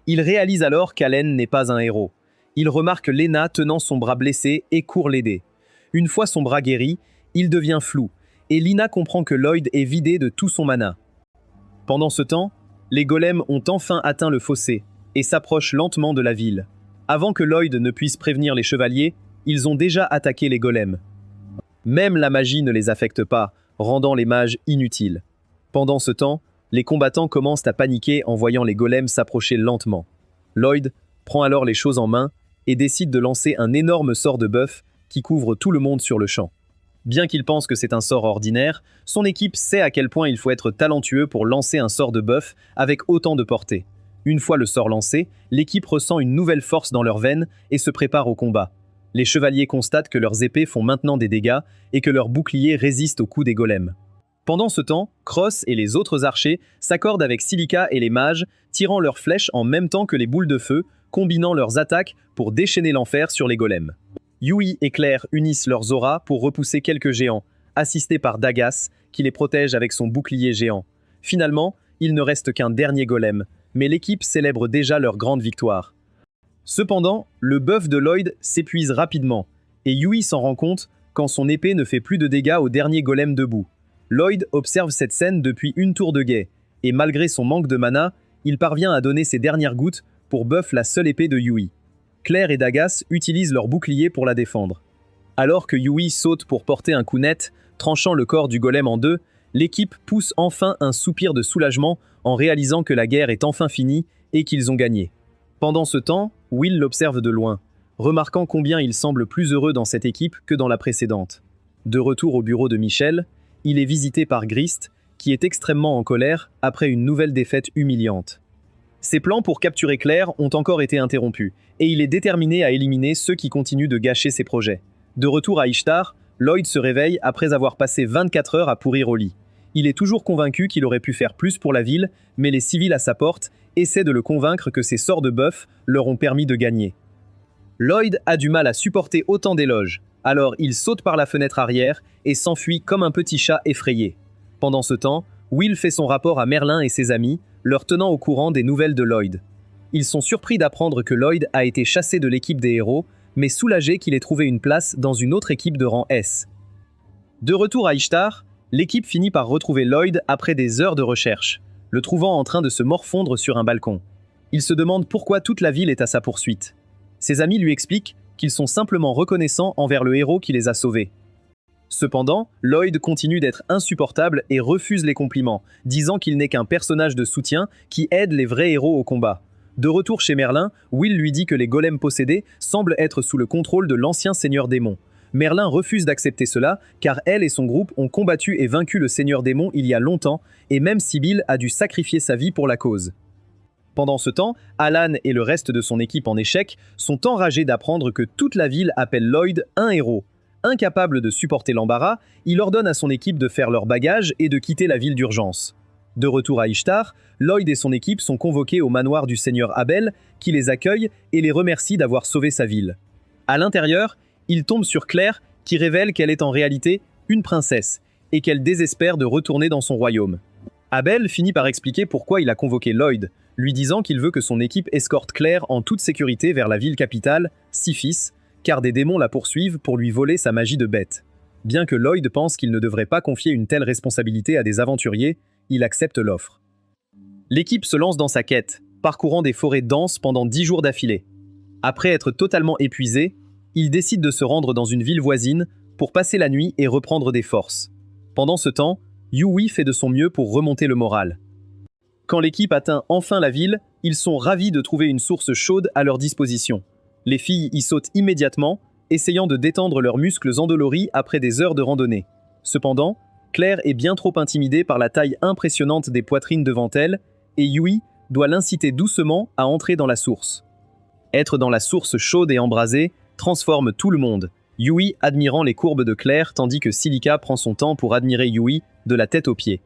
Il réalise alors qu'Allen n'est pas un héros. Il remarque Lena tenant son bras blessé et court l'aider. Une fois son bras guéri, il devient flou, et Lina comprend que Lloyd est vidé de tout son mana. Pendant ce temps, les golems ont enfin atteint le fossé et s'approchent lentement de la ville. Avant que Lloyd ne puisse prévenir les chevaliers, ils ont déjà attaqué les golems. Même la magie ne les affecte pas, rendant les mages inutiles. Pendant ce temps, les combattants commencent à paniquer en voyant les golems s'approcher lentement. Lloyd prend alors les choses en main et décide de lancer un énorme sort de bœuf qui couvre tout le monde sur le champ. Bien qu'il pense que c'est un sort ordinaire, son équipe sait à quel point il faut être talentueux pour lancer un sort de bœuf avec autant de portée. Une fois le sort lancé, l'équipe ressent une nouvelle force dans leurs veines et se prépare au combat. Les chevaliers constatent que leurs épées font maintenant des dégâts et que leurs boucliers résistent aux coups des golems. Pendant ce temps, Cross et les autres archers s'accordent avec Silica et les mages, tirant leurs flèches en même temps que les boules de feu, combinant leurs attaques pour déchaîner l'enfer sur les golems. Yui et Claire unissent leurs auras pour repousser quelques géants, assistés par Dagas, qui les protège avec son bouclier géant. Finalement, il ne reste qu'un dernier golem, mais l'équipe célèbre déjà leur grande victoire. Cependant, le bœuf de Lloyd s'épuise rapidement, et Yui s'en rend compte quand son épée ne fait plus de dégâts au dernier golem debout. Lloyd observe cette scène depuis une tour de guet, et malgré son manque de mana, il parvient à donner ses dernières gouttes pour buff la seule épée de Yui. Claire et Dagas utilisent leur bouclier pour la défendre. Alors que Yui saute pour porter un coup net, tranchant le corps du golem en deux, l'équipe pousse enfin un soupir de soulagement en réalisant que la guerre est enfin finie et qu'ils ont gagné. Pendant ce temps, Will l'observe de loin, remarquant combien il semble plus heureux dans cette équipe que dans la précédente. De retour au bureau de Michel, il est visité par Grist, qui est extrêmement en colère après une nouvelle défaite humiliante. Ses plans pour capturer Claire ont encore été interrompus, et il est déterminé à éliminer ceux qui continuent de gâcher ses projets. De retour à Ishtar, Lloyd se réveille après avoir passé 24 heures à pourrir au lit. Il est toujours convaincu qu'il aurait pu faire plus pour la ville, mais les civils à sa porte essaient de le convaincre que ses sorts de bœuf leur ont permis de gagner. Lloyd a du mal à supporter autant d'éloges, alors il saute par la fenêtre arrière et s'enfuit comme un petit chat effrayé. Pendant ce temps, Will fait son rapport à Merlin et ses amis, leur tenant au courant des nouvelles de Lloyd. Ils sont surpris d'apprendre que Lloyd a été chassé de l'équipe des héros, mais soulagés qu'il ait trouvé une place dans une autre équipe de rang S. De retour à Ishtar, l'équipe finit par retrouver Lloyd après des heures de recherche, le trouvant en train de se morfondre sur un balcon. Il se demande pourquoi toute la ville est à sa poursuite. Ses amis lui expliquent qu'ils sont simplement reconnaissants envers le héros qui les a sauvés. Cependant, Lloyd continue d'être insupportable et refuse les compliments, disant qu'il n'est qu'un personnage de soutien qui aide les vrais héros au combat. De retour chez Merlin, Will lui dit que les golems possédés semblent être sous le contrôle de l'ancien seigneur démon. Merlin refuse d'accepter cela, car elle et son groupe ont combattu et vaincu le seigneur démon il y a longtemps, et même Sibyl a dû sacrifier sa vie pour la cause. Pendant ce temps, Alan et le reste de son équipe en échec sont enragés d'apprendre que toute la ville appelle Lloyd un héros. Incapable de supporter l'embarras, il ordonne à son équipe de faire leurs bagages et de quitter la ville d'urgence. De retour à Ishtar, Lloyd et son équipe sont convoqués au manoir du seigneur Abel, qui les accueille et les remercie d'avoir sauvé sa ville. À l'intérieur, il tombe sur Claire, qui révèle qu'elle est en réalité une princesse, et qu'elle désespère de retourner dans son royaume. Abel finit par expliquer pourquoi il a convoqué Lloyd, lui disant qu'il veut que son équipe escorte Claire en toute sécurité vers la ville capitale, Siphis, car des démons la poursuivent pour lui voler sa magie de bête. Bien que Lloyd pense qu'il ne devrait pas confier une telle responsabilité à des aventuriers, il accepte l'offre. L'équipe se lance dans sa quête, parcourant des forêts denses pendant 10 jours d'affilée. Après être totalement épuisé, il décide de se rendre dans une ville voisine pour passer la nuit et reprendre des forces. Pendant ce temps, Yui fait de son mieux pour remonter le moral. Quand l'équipe atteint enfin la ville, ils sont ravis de trouver une source chaude à leur disposition. Les filles y sautent immédiatement, essayant de détendre leurs muscles endoloris après des heures de randonnée. Cependant, Claire est bien trop intimidée par la taille impressionnante des poitrines devant elle, et Yui doit l'inciter doucement à entrer dans la source. Être dans la source chaude et embrasée transforme tout le monde, Yui admirant les courbes de Claire tandis que Silica prend son temps pour admirer Yui de la tête aux pieds.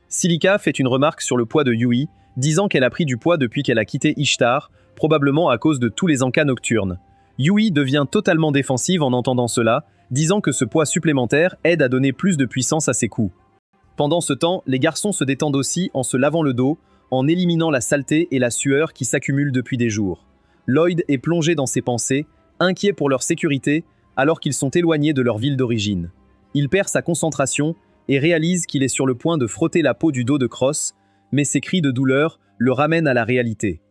Silica fait une remarque sur le poids de Yui, disant qu'elle a pris du poids depuis qu'elle a quitté Ishtar, probablement à cause de tous les encas nocturnes. Yui devient totalement défensive en entendant cela, disant que ce poids supplémentaire aide à donner plus de puissance à ses coups. Pendant ce temps, les garçons se détendent aussi en se lavant le dos, en éliminant la saleté et la sueur qui s'accumulent depuis des jours. Lloyd est plongé dans ses pensées, inquiet pour leur sécurité, alors qu'ils sont éloignés de leur ville d'origine. Il perd sa concentration et réalise qu'il est sur le point de frotter la peau du dos de Cross, mais ses cris de douleur le ramènent à la réalité.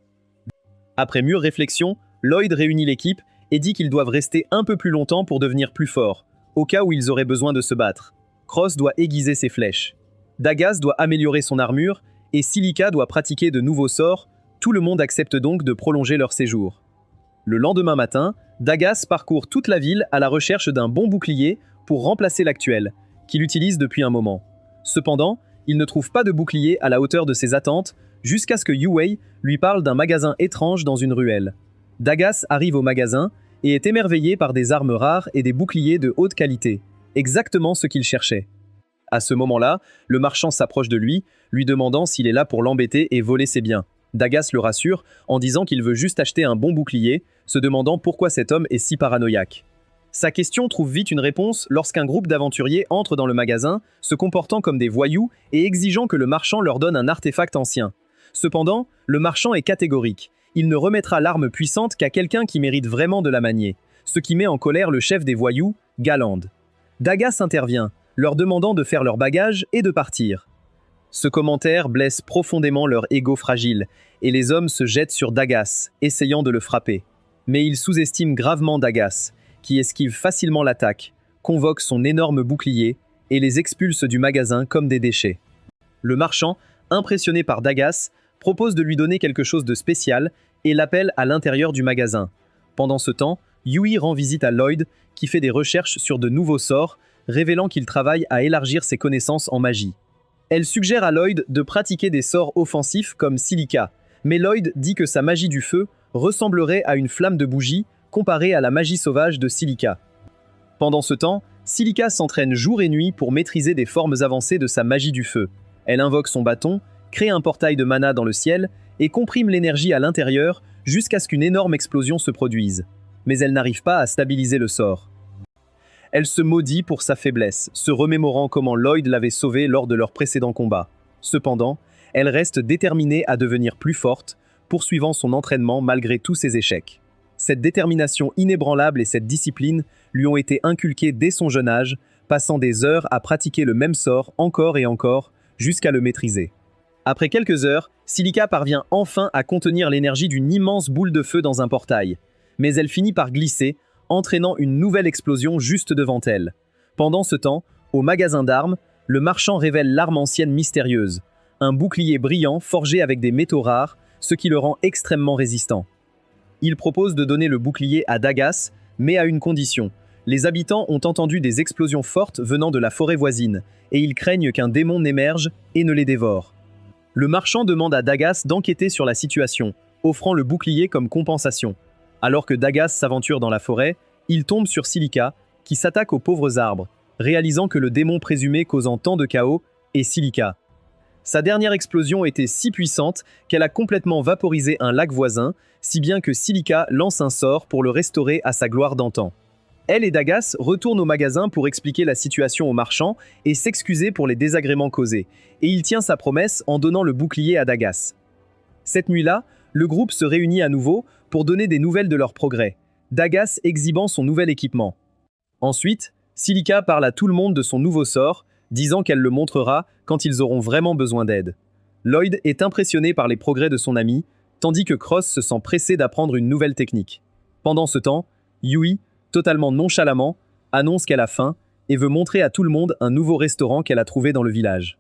Après mûre réflexion, Lloyd réunit l'équipe et dit qu'ils doivent rester un peu plus longtemps pour devenir plus forts, au cas où ils auraient besoin de se battre. Cross doit aiguiser ses flèches. Dagas doit améliorer son armure, et Silica doit pratiquer de nouveaux sorts. Tout le monde accepte donc de prolonger leur séjour. Le lendemain matin, Dagas parcourt toute la ville à la recherche d'un bon bouclier pour remplacer l'actuel, qu'il utilise depuis un moment. Cependant, il ne trouve pas de bouclier à la hauteur de ses attentes, jusqu'à ce que Yue lui parle d'un magasin étrange dans une ruelle. Dagas arrive au magasin et est émerveillé par des armes rares et des boucliers de haute qualité, exactement ce qu'il cherchait. À ce moment-là, le marchand s'approche de lui, lui demandant s'il est là pour l'embêter et voler ses biens. Dagas le rassure en disant qu'il veut juste acheter un bon bouclier, se demandant pourquoi cet homme est si paranoïaque. Sa question trouve vite une réponse lorsqu'un groupe d'aventuriers entre dans le magasin, se comportant comme des voyous et exigeant que le marchand leur donne un artefact ancien. Cependant, le marchand est catégorique. Il ne remettra l'arme puissante qu'à quelqu'un qui mérite vraiment de la manier, ce qui met en colère le chef des voyous, Galand. Dagas intervient, leur demandant de faire leur bagage et de partir. Ce commentaire blesse profondément leur ego fragile, et les hommes se jettent sur Dagas, essayant de le frapper. Mais ils sous-estiment gravement Dagas, qui esquive facilement l'attaque, convoque son énorme bouclier et les expulse du magasin comme des déchets. Le marchand, impressionné par Dagas, propose de lui donner quelque chose de spécial et l'appelle à l'intérieur du magasin. Pendant ce temps, Yui rend visite à Lloyd, qui fait des recherches sur de nouveaux sorts, révélant qu'il travaille à élargir ses connaissances en magie. Elle suggère à Lloyd de pratiquer des sorts offensifs comme Silica, mais Lloyd dit que sa magie du feu ressemblerait à une flamme de bougie comparée à la magie sauvage de Silica. Pendant ce temps, Silica s'entraîne jour et nuit pour maîtriser des formes avancées de sa magie du feu. Elle invoque son bâton, crée un portail de mana dans le ciel et comprime l'énergie à l'intérieur jusqu'à ce qu'une énorme explosion se produise. Mais elle n'arrive pas à stabiliser le sort. Elle se maudit pour sa faiblesse, se remémorant comment Lloyd l'avait sauvée lors de leur précédent combat. Cependant, elle reste déterminée à devenir plus forte, poursuivant son entraînement malgré tous ses échecs. Cette détermination inébranlable et cette discipline lui ont été inculquées dès son jeune âge, passant des heures à pratiquer le même sort encore et encore, jusqu'à le maîtriser. Après quelques heures, Silica parvient enfin à contenir l'énergie d'une immense boule de feu dans un portail. Mais elle finit par glisser, entraînant une nouvelle explosion juste devant elle. Pendant ce temps, au magasin d'armes, le marchand révèle l'arme ancienne mystérieuse, un bouclier brillant forgé avec des métaux rares, ce qui le rend extrêmement résistant. Il propose de donner le bouclier à Dagas, mais à une condition. Les habitants ont entendu des explosions fortes venant de la forêt voisine, et ils craignent qu'un démon n'émerge et ne les dévore. Le marchand demande à Dagas d'enquêter sur la situation, offrant le bouclier comme compensation. Alors que Dagas s'aventure dans la forêt, il tombe sur Silica, qui s'attaque aux pauvres arbres, réalisant que le démon présumé causant tant de chaos est Silica. Sa dernière explosion était si puissante qu'elle a complètement vaporisé un lac voisin, si bien que Silica lance un sort pour le restaurer à sa gloire d'antan. Elle et Dagas retournent au magasin pour expliquer la situation au marchand et s'excuser pour les désagréments causés, et il tient sa promesse en donnant le bouclier à Dagas. Cette nuit-là, le groupe se réunit à nouveau pour donner des nouvelles de leur progrès, Dagas exhibant son nouvel équipement. Ensuite, Silica parle à tout le monde de son nouveau sort, disant qu'elle le montrera quand ils auront vraiment besoin d'aide. Lloyd est impressionné par les progrès de son ami, tandis que Cross se sent pressé d'apprendre une nouvelle technique. Pendant ce temps, Yui, totalement nonchalamment, annonce qu'elle a faim et veut montrer à tout le monde un nouveau restaurant qu'elle a trouvé dans le village.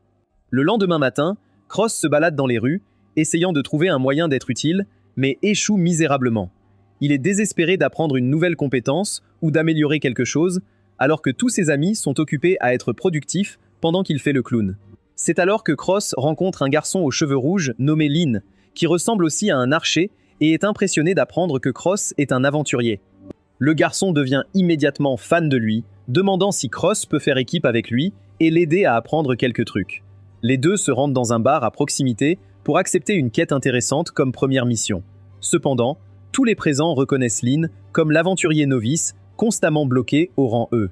Le lendemain matin, Cross se balade dans les rues, essayant de trouver un moyen d'être utile, mais échoue misérablement. Il est désespéré d'apprendre une nouvelle compétence ou d'améliorer quelque chose, alors que tous ses amis sont occupés à être productifs pendant qu'il fait le clown. C'est alors que Cross rencontre un garçon aux cheveux rouges nommé Lynn, qui ressemble aussi à un archer et est impressionné d'apprendre que Cross est un aventurier. Le garçon devient immédiatement fan de lui, demandant si Cross peut faire équipe avec lui et l'aider à apprendre quelques trucs. Les deux se rendent dans un bar à proximité pour accepter une quête intéressante comme première mission. Cependant, tous les présents reconnaissent Lynn comme l'aventurier novice, constamment bloqué au rang E.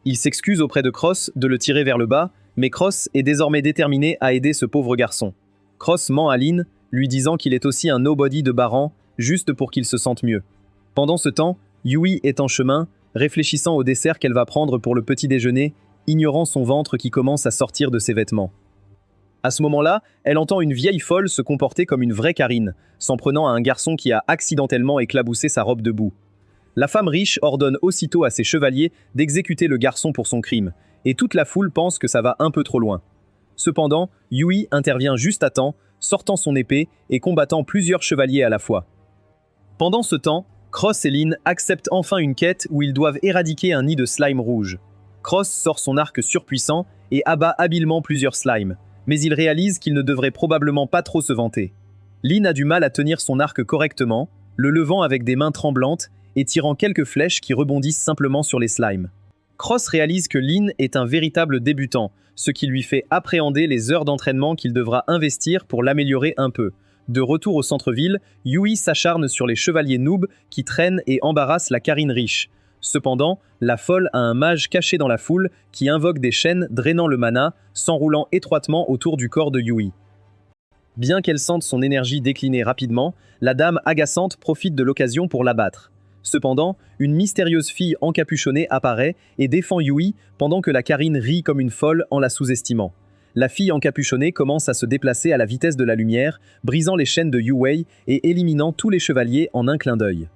Il s'excuse auprès de Cross de le tirer vers le bas, mais Cross est désormais déterminé à aider ce pauvre garçon. Cross ment à Lynn, lui disant qu'il est aussi un nobody de bas rang, juste pour qu'il se sente mieux. Pendant ce temps, Yui est en chemin, réfléchissant au dessert qu'elle va prendre pour le petit déjeuner, ignorant son ventre qui commence à sortir de ses vêtements. À ce moment-là, elle entend une vieille folle se comporter comme une vraie Karine, s'en prenant à un garçon qui a accidentellement éclaboussé sa robe de boue. La femme riche ordonne aussitôt à ses chevaliers d'exécuter le garçon pour son crime, et toute la foule pense que ça va un peu trop loin. Cependant, Yui intervient juste à temps, sortant son épée et combattant plusieurs chevaliers à la fois. Pendant ce temps, Cross et Lynn acceptent enfin une quête où ils doivent éradiquer un nid de slime rouge. Cross sort son arc surpuissant et abat habilement plusieurs slimes, mais il réalise qu'il ne devrait probablement pas trop se vanter. Lynn a du mal à tenir son arc correctement, le levant avec des mains tremblantes et tirant quelques flèches qui rebondissent simplement sur les slimes. Cross réalise que Lynn est un véritable débutant, ce qui lui fait appréhender les heures d'entraînement qu'il devra investir pour l'améliorer un peu. De retour au centre-ville, Yui s'acharne sur les chevaliers noobs qui traînent et embarrassent la Karine riche. Cependant, la folle a un mage caché dans la foule qui invoque des chaînes drainant le mana, s'enroulant étroitement autour du corps de Yui. Bien qu'elle sente son énergie décliner rapidement, la dame agaçante profite de l'occasion pour l'abattre. Cependant, une mystérieuse fille encapuchonnée apparaît et défend Yui pendant que la Karine rit comme une folle en la sous-estimant. La fille encapuchonnée commence à se déplacer à la vitesse de la lumière, brisant les chaînes de Yue et éliminant tous les chevaliers en un clin d'œil.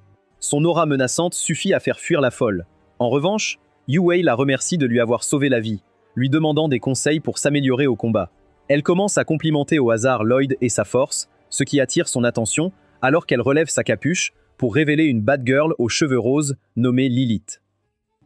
Son aura menaçante suffit à faire fuir la folle. En revanche, Yue la remercie de lui avoir sauvé la vie, lui demandant des conseils pour s'améliorer au combat. Elle commence à complimenter au hasard Lloyd et sa force, ce qui attire son attention alors qu'elle relève sa capuche pour révéler une bad girl aux cheveux roses nommée Lilith.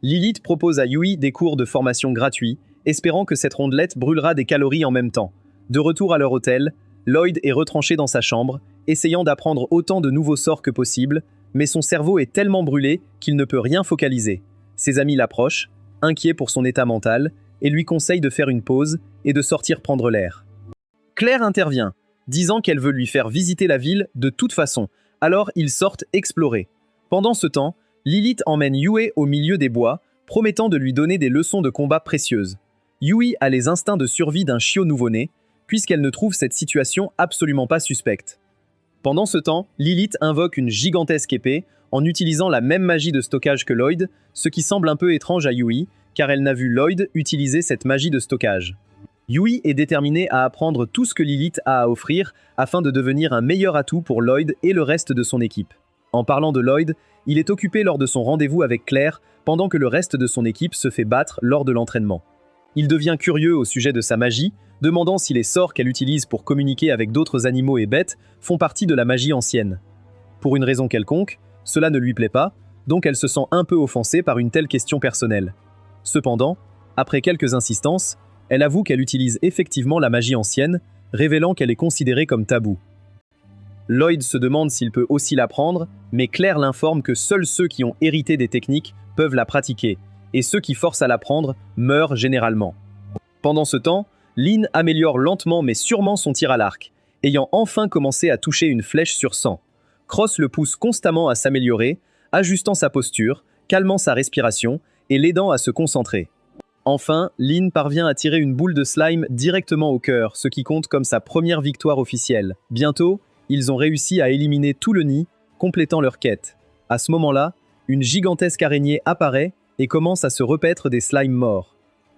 Lilith propose à Yui des cours de formation gratuits, espérant que cette rondelette brûlera des calories en même temps. De retour à leur hôtel, Lloyd est retranché dans sa chambre, essayant d'apprendre autant de nouveaux sorts que possible, mais son cerveau est tellement brûlé qu'il ne peut rien focaliser. Ses amis l'approchent, inquiets pour son état mental, et lui conseillent de faire une pause et de sortir prendre l'air. Claire intervient, disant qu'elle veut lui faire visiter la ville de toute façon, alors ils sortent explorer. Pendant ce temps, Lilith emmène Yue au milieu des bois, promettant de lui donner des leçons de combat précieuses. Yui a les instincts de survie d'un chiot nouveau-né, puisqu'elle ne trouve cette situation absolument pas suspecte. Pendant ce temps, Lilith invoque une gigantesque épée en utilisant la même magie de stockage que Lloyd, ce qui semble un peu étrange à Yui, car elle n'a vu Lloyd utiliser cette magie de stockage. Yui est déterminée à apprendre tout ce que Lilith a à offrir afin de devenir un meilleur atout pour Lloyd et le reste de son équipe. En parlant de Lloyd, il est occupé lors de son rendez-vous avec Claire, pendant que le reste de son équipe se fait battre lors de l'entraînement. Il devient curieux au sujet de sa magie, demandant si les sorts qu'elle utilise pour communiquer avec d'autres animaux et bêtes font partie de la magie ancienne. Pour une raison quelconque, cela ne lui plaît pas, donc elle se sent un peu offensée par une telle question personnelle. Cependant, après quelques insistances, elle avoue qu'elle utilise effectivement la magie ancienne, révélant qu'elle est considérée comme taboue. Lloyd se demande s'il peut aussi l'apprendre, mais Claire l'informe que seuls ceux qui ont hérité des techniques peuvent la pratiquer, et ceux qui forcent à l'apprendre meurent généralement. Pendant ce temps, Lynn améliore lentement mais sûrement son tir à l'arc, ayant enfin commencé à toucher une flèche sur 100. Cross le pousse constamment à s'améliorer, ajustant sa posture, calmant sa respiration et l'aidant à se concentrer. Enfin, Lynn parvient à tirer une boule de slime directement au cœur, ce qui compte comme sa première victoire officielle. Bientôt, ils ont réussi à éliminer tout le nid, complétant leur quête. À ce moment-là, une gigantesque araignée apparaît et commence à se repaître des slimes morts.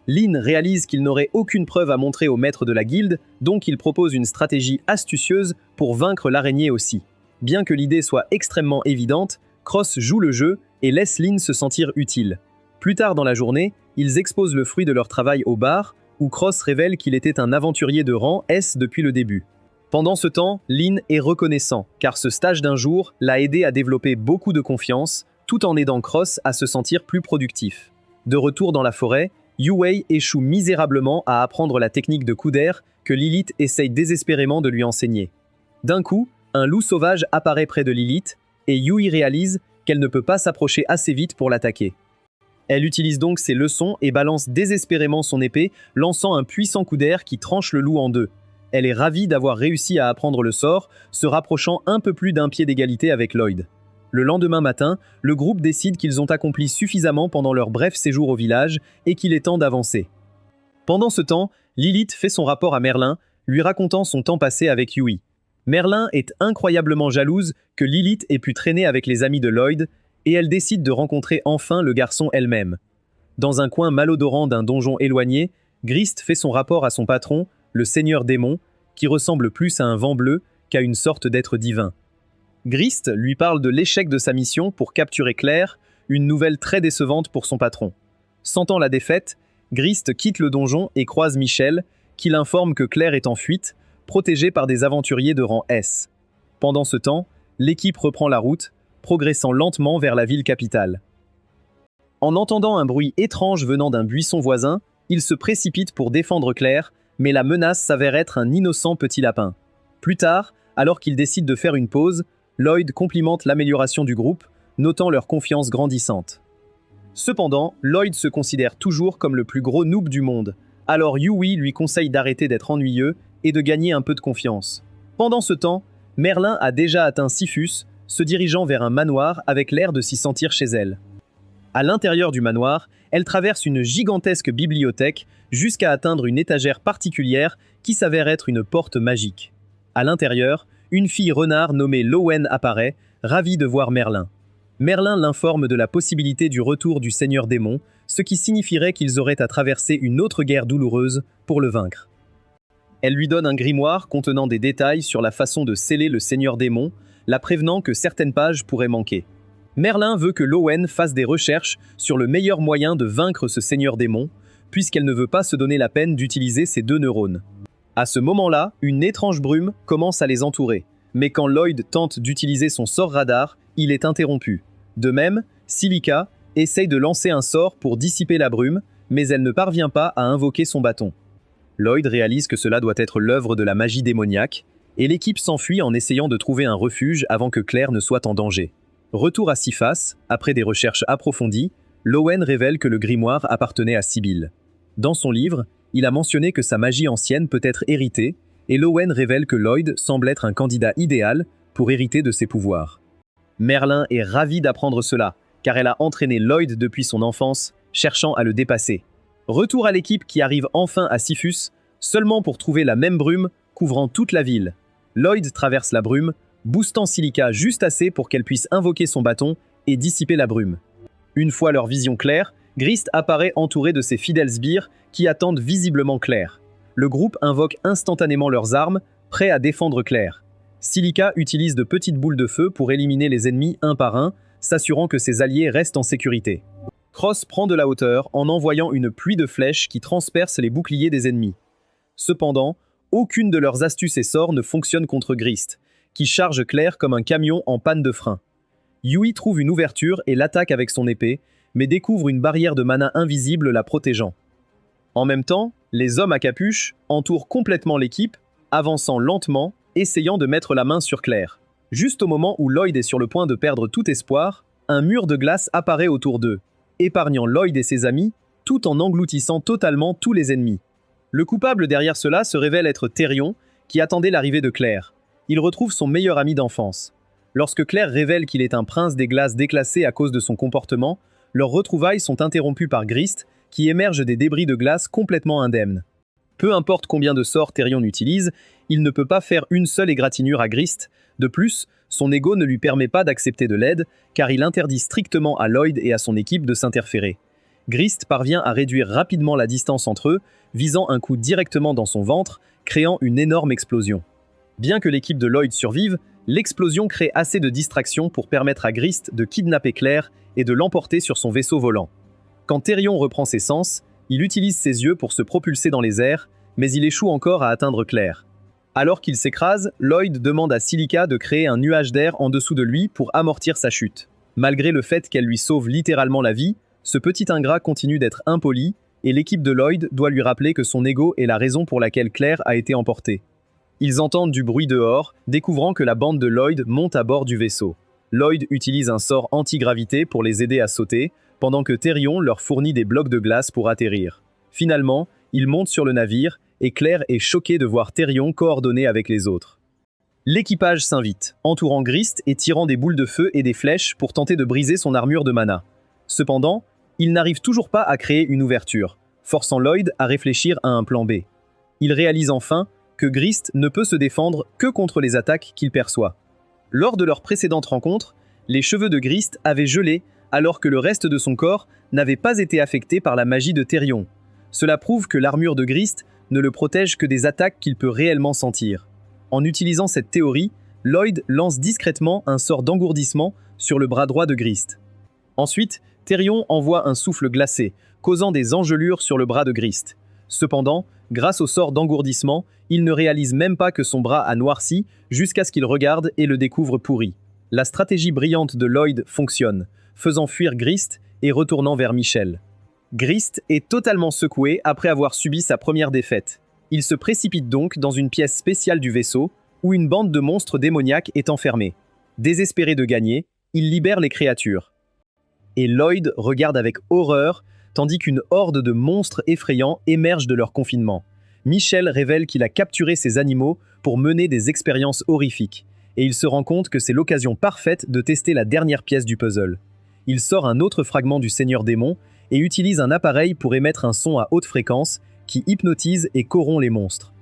Lynn réalise qu'il n'aurait aucune preuve à montrer au maître de la guilde, donc il propose une stratégie astucieuse pour vaincre l'araignée aussi. Bien que l'idée soit extrêmement évidente, Cross joue le jeu et laisse Lynn se sentir utile. Plus tard dans la journée, ils exposent le fruit de leur travail au bar, où Cross révèle qu'il était un aventurier de rang S depuis le début. Pendant ce temps, Lin est reconnaissant, car ce stage d'un jour l'a aidé à développer beaucoup de confiance, tout en aidant Cross à se sentir plus productif. De retour dans la forêt, Yue échoue misérablement à apprendre la technique de coup d'air que Lilith essaye désespérément de lui enseigner. D'un coup, un loup sauvage apparaît près de Lilith, et Yui réalise qu'elle ne peut pas s'approcher assez vite pour l'attaquer. Elle utilise donc ses leçons et balance désespérément son épée, lançant un puissant coup d'air qui tranche le loup en deux. Elle est ravie d'avoir réussi à apprendre le sort, se rapprochant un peu plus d'un pied d'égalité avec Lloyd. Le lendemain matin, le groupe décide qu'ils ont accompli suffisamment pendant leur bref séjour au village et qu'il est temps d'avancer. Pendant ce temps, Lilith fait son rapport à Merlin, lui racontant son temps passé avec Yui. Merlin est incroyablement jalouse que Lilith ait pu traîner avec les amis de Lloyd, et elle décide de rencontrer enfin le garçon elle-même. Dans un coin malodorant d'un donjon éloigné, Grist fait son rapport à son patron, le seigneur démon, qui ressemble plus à un vent bleu qu'à une sorte d'être divin. Grist lui parle de l'échec de sa mission pour capturer Claire, une nouvelle très décevante pour son patron. Sentant la défaite, Grist quitte le donjon et croise Michel, qui l'informe que Claire est en fuite, protégée par des aventuriers de rang S. Pendant ce temps, l'équipe reprend la route, progressant lentement vers la ville capitale. En entendant un bruit étrange venant d'un buisson voisin, il se précipite pour défendre Claire, mais la menace s'avère être un innocent petit lapin. Plus tard, alors qu'il décide de faire une pause, Lloyd complimente l'amélioration du groupe, notant leur confiance grandissante. Cependant, Lloyd se considère toujours comme le plus gros noob du monde, alors Yui lui conseille d'arrêter d'être ennuyeux et de gagner un peu de confiance. Pendant ce temps, Merlin a déjà atteint Siphus, se dirigeant vers un manoir avec l'air de s'y sentir chez elle. À l'intérieur du manoir, elle traverse une gigantesque bibliothèque jusqu'à atteindre une étagère particulière qui s'avère être une porte magique. À l'intérieur, une fille renard nommée Lowen apparaît, ravie de voir Merlin. Merlin l'informe de la possibilité du retour du Seigneur démon, ce qui signifierait qu'ils auraient à traverser une autre guerre douloureuse pour le vaincre. Elle lui donne un grimoire contenant des détails sur la façon de sceller le Seigneur démon, la prévenant que certaines pages pourraient manquer. Merlin veut que Lowen fasse des recherches sur le meilleur moyen de vaincre ce Seigneur démon, puisqu'elle ne veut pas se donner la peine d'utiliser ses 2 neurones. À ce moment-là, une étrange brume commence à les entourer, mais quand Lloyd tente d'utiliser son sort radar, il est interrompu. De même, Silica essaye de lancer un sort pour dissiper la brume, mais elle ne parvient pas à invoquer son bâton. Lloyd réalise que cela doit être l'œuvre de la magie démoniaque, et l'équipe s'enfuit en essayant de trouver un refuge avant que Claire ne soit en danger. Retour à Sifas, après des recherches approfondies, Lowen révèle que le grimoire appartenait à Sibylle. Dans son livre, il a mentionné que sa magie ancienne peut être héritée, et Lowen révèle que Lloyd semble être un candidat idéal pour hériter de ses pouvoirs. Merlin est ravi d'apprendre cela, car elle a entraîné Lloyd depuis son enfance, cherchant à le dépasser. Retour à l'équipe qui arrive enfin à Siphus, seulement pour trouver la même brume couvrant toute la ville. Lloyd traverse la brume, boostant Silica juste assez pour qu'elle puisse invoquer son bâton et dissiper la brume. Une fois leur vision claire, Grist apparaît entouré de ses fidèles sbires qui attendent visiblement Claire. Le groupe invoque instantanément leurs armes, prêts à défendre Claire. Silica utilise de petites boules de feu pour éliminer les ennemis un par un, s'assurant que ses alliés restent en sécurité. Cross prend de la hauteur en envoyant une pluie de flèches qui transperce les boucliers des ennemis. Cependant, aucune de leurs astuces et sorts ne fonctionne contre Grist, qui charge Claire comme un camion en panne de frein. Yui trouve une ouverture et l'attaque avec son épée, mais découvre une barrière de mana invisible la protégeant. En même temps, les hommes à capuche entourent complètement l'équipe, avançant lentement, essayant de mettre la main sur Claire. Juste au moment où Lloyd est sur le point de perdre tout espoir, un mur de glace apparaît autour d'eux, épargnant Lloyd et ses amis, tout en engloutissant totalement tous les ennemis. Le coupable derrière cela se révèle être Thérion, qui attendait l'arrivée de Claire. Il retrouve son meilleur ami d'enfance. Lorsque Claire révèle qu'il est un prince des glaces déclassé à cause de son comportement, leurs retrouvailles sont interrompues par Grist, qui émerge des débris de glace complètement indemne. Peu importe combien de sorts Thérion utilise, il ne peut pas faire une seule égratignure à Grist. De plus, son ego ne lui permet pas d'accepter de l'aide, car il interdit strictement à Lloyd et à son équipe de s'interférer. Grist parvient à réduire rapidement la distance entre eux, visant un coup directement dans son ventre, créant une énorme explosion. Bien que l'équipe de Lloyd survive, l'explosion crée assez de distraction pour permettre à Grist de kidnapper Claire et de l'emporter sur son vaisseau volant. Quand Thérion reprend ses sens, Il utilise ses yeux pour se propulser dans les airs, mais il échoue encore à atteindre Claire. Alors qu'il s'écrase, Lloyd demande à Silica de créer un nuage d'air en dessous de lui pour amortir sa chute. Malgré le fait qu'elle lui sauve littéralement la vie, ce petit ingrat continue d'être impoli, et l'équipe de Lloyd doit lui rappeler que son ego est la raison pour laquelle Claire a été emportée. Ils entendent du bruit dehors, découvrant que la bande de Lloyd monte à bord du vaisseau. Lloyd utilise un sort anti-gravité pour les aider à sauter, pendant que Therion leur fournit des blocs de glace pour atterrir. Finalement, ils montent sur le navire, et Claire est choquée de voir Therion coordonner avec les autres. L'équipage s'invite, entourant Grist et tirant des boules de feu et des flèches pour tenter de briser son armure de mana. Cependant, ils n'arrivent toujours pas à créer une ouverture, forçant Lloyd à réfléchir à un plan B. Il réalise enfin que Grist ne peut se défendre que contre les attaques qu'il perçoit. Lors de leur précédente rencontre, les cheveux de Grist avaient gelé alors que le reste de son corps n'avait pas été affecté par la magie de Therion. Cela prouve que l'armure de Grist ne le protège que des attaques qu'il peut réellement sentir. En utilisant cette théorie, Lloyd lance discrètement un sort d'engourdissement sur le bras droit de Grist. Ensuite, Therion envoie un souffle glacé, causant des engelures sur le bras de Grist. Cependant, grâce au sort d'engourdissement, il ne réalise même pas que son bras a noirci jusqu'à ce qu'il regarde et le découvre pourri. La stratégie brillante de Lloyd fonctionne, faisant fuir Grist et retournant vers Michel. Grist est totalement secoué après avoir subi sa première défaite. Il se précipite donc dans une pièce spéciale du vaisseau, où une bande de monstres démoniaques est enfermée. Désespéré de gagner, il libère les créatures. Et Lloyd regarde avec horreur, tandis qu'une horde de monstres effrayants émerge de leur confinement. Michel révèle qu'il a capturé ces animaux pour mener des expériences horrifiques, et il se rend compte que c'est l'occasion parfaite de tester la dernière pièce du puzzle. Il sort un autre fragment du Seigneur Démon et utilise un appareil pour émettre un son à haute fréquence qui hypnotise et corrompt les monstres.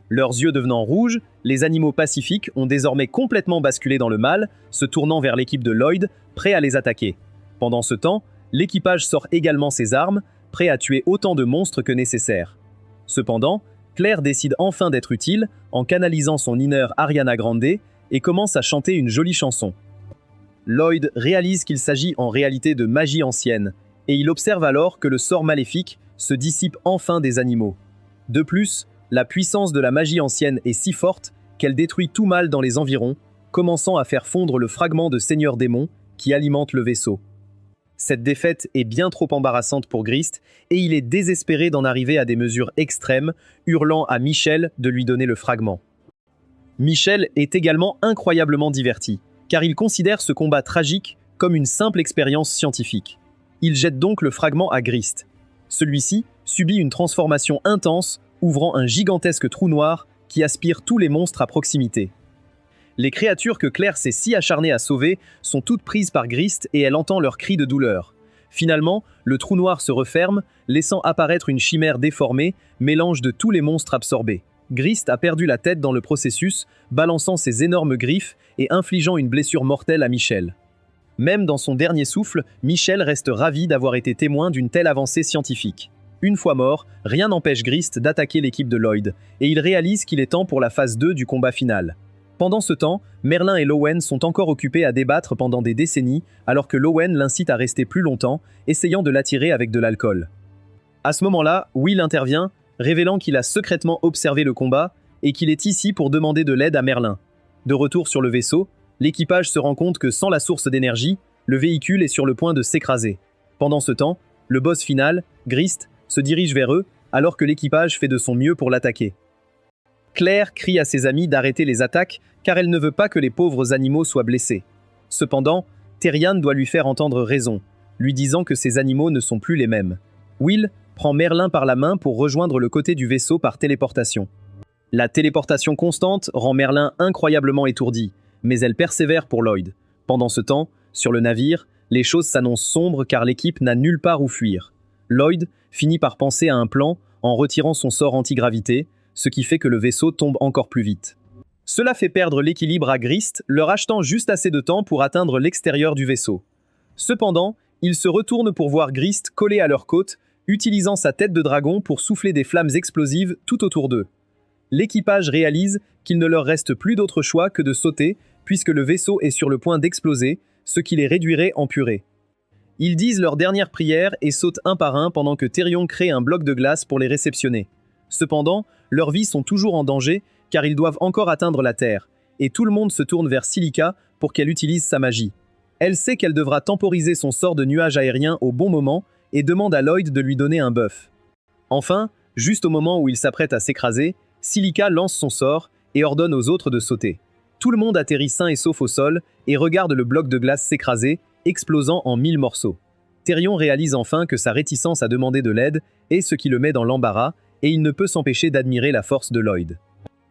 Leurs yeux devenant rouges, les animaux pacifiques ont désormais complètement basculé dans le mal, se tournant vers l'équipe de Lloyd, prêt à les attaquer. Pendant ce temps, l'équipage sort également ses armes, prêt à tuer autant de monstres que nécessaire. Cependant, Claire décide enfin d'être utile en canalisant son inner Ariana Grande et commence à chanter une jolie chanson. Lloyd réalise qu'il s'agit en réalité de magie ancienne, et il observe alors que le sort maléfique se dissipe enfin des animaux. De plus, la puissance de la magie ancienne est si forte qu'elle détruit tout mal dans les environs, commençant à faire fondre le fragment de Seigneur Démon qui alimente le vaisseau. Cette défaite est bien trop embarrassante pour Grist, et il est désespéré d'en arriver à des mesures extrêmes, hurlant à Michel de lui donner le fragment. Michel est également incroyablement diverti, car il considère ce combat tragique comme une simple expérience scientifique. Il jette donc le fragment à Grist. Celui-ci subit une transformation intense, ouvrant un gigantesque trou noir qui aspire tous les monstres à proximité. Les créatures que Claire s'est si acharnée à sauver sont toutes prises par Grist et elle entend leurs cris de douleur. Finalement, le trou noir se referme, laissant apparaître une chimère déformée, mélange de tous les monstres absorbés. Grist a perdu la tête dans le processus, balançant ses énormes griffes et infligeant une blessure mortelle à Michel. Même dans son dernier souffle, Michel reste ravi d'avoir été témoin d'une telle avancée scientifique. Une fois mort, rien n'empêche Grist d'attaquer l'équipe de Lloyd, et il réalise qu'il est temps pour la phase 2 du combat final. Pendant ce temps, Merlin et Lowen sont encore occupés à débattre pendant des décennies, alors que Lowen l'incite à rester plus longtemps, essayant de l'attirer avec de l'alcool. À ce moment-là, Will intervient, révélant qu'il a secrètement observé le combat et qu'il est ici pour demander de l'aide à Merlin. De retour sur le vaisseau, l'équipage se rend compte que sans la source d'énergie, le véhicule est sur le point de s'écraser. Pendant ce temps, le boss final, Grist, se dirige vers eux, alors que l'équipage fait de son mieux pour l'attaquer. Claire crie à ses amis d'arrêter les attaques car elle ne veut pas que les pauvres animaux soient blessés. Cependant, Therian doit lui faire entendre raison, lui disant que ces animaux ne sont plus les mêmes. Will prend Merlin par la main pour rejoindre le côté du vaisseau par téléportation. La téléportation constante rend Merlin incroyablement étourdi, mais elle persévère pour Lloyd. Pendant ce temps, sur le navire, les choses s'annoncent sombres car l'équipe n'a nulle part où fuir. Lloyd finit par penser à un plan en retirant son sort anti-gravité, ce qui fait que le vaisseau tombe encore plus vite. Cela fait perdre l'équilibre à Grist, leur achetant juste assez de temps pour atteindre l'extérieur du vaisseau. Cependant, ils se retournent pour voir Grist collé à leur côte, utilisant sa tête de dragon pour souffler des flammes explosives tout autour d'eux. L'équipage réalise qu'il ne leur reste plus d'autre choix que de sauter, puisque le vaisseau est sur le point d'exploser, ce qui les réduirait en purée. Ils disent leur dernière prière et sautent un par un pendant que Thérion crée un bloc de glace pour les réceptionner. Cependant, leurs vies sont toujours en danger car ils doivent encore atteindre la Terre, et tout le monde se tourne vers Silica pour qu'elle utilise sa magie. Elle sait qu'elle devra temporiser son sort de nuage aérien au bon moment et demande à Lloyd de lui donner un buff. Enfin, juste au moment où il s'apprête à s'écraser, Silica lance son sort et ordonne aux autres de sauter. Tout le monde atterrit sain et sauf au sol et regarde le bloc de glace s'écraser, explosant en 1000 morceaux. Thérion réalise enfin que sa réticence à demander de l'aide est ce qui le met dans l'embarras et il ne peut s'empêcher d'admirer la force de Lloyd.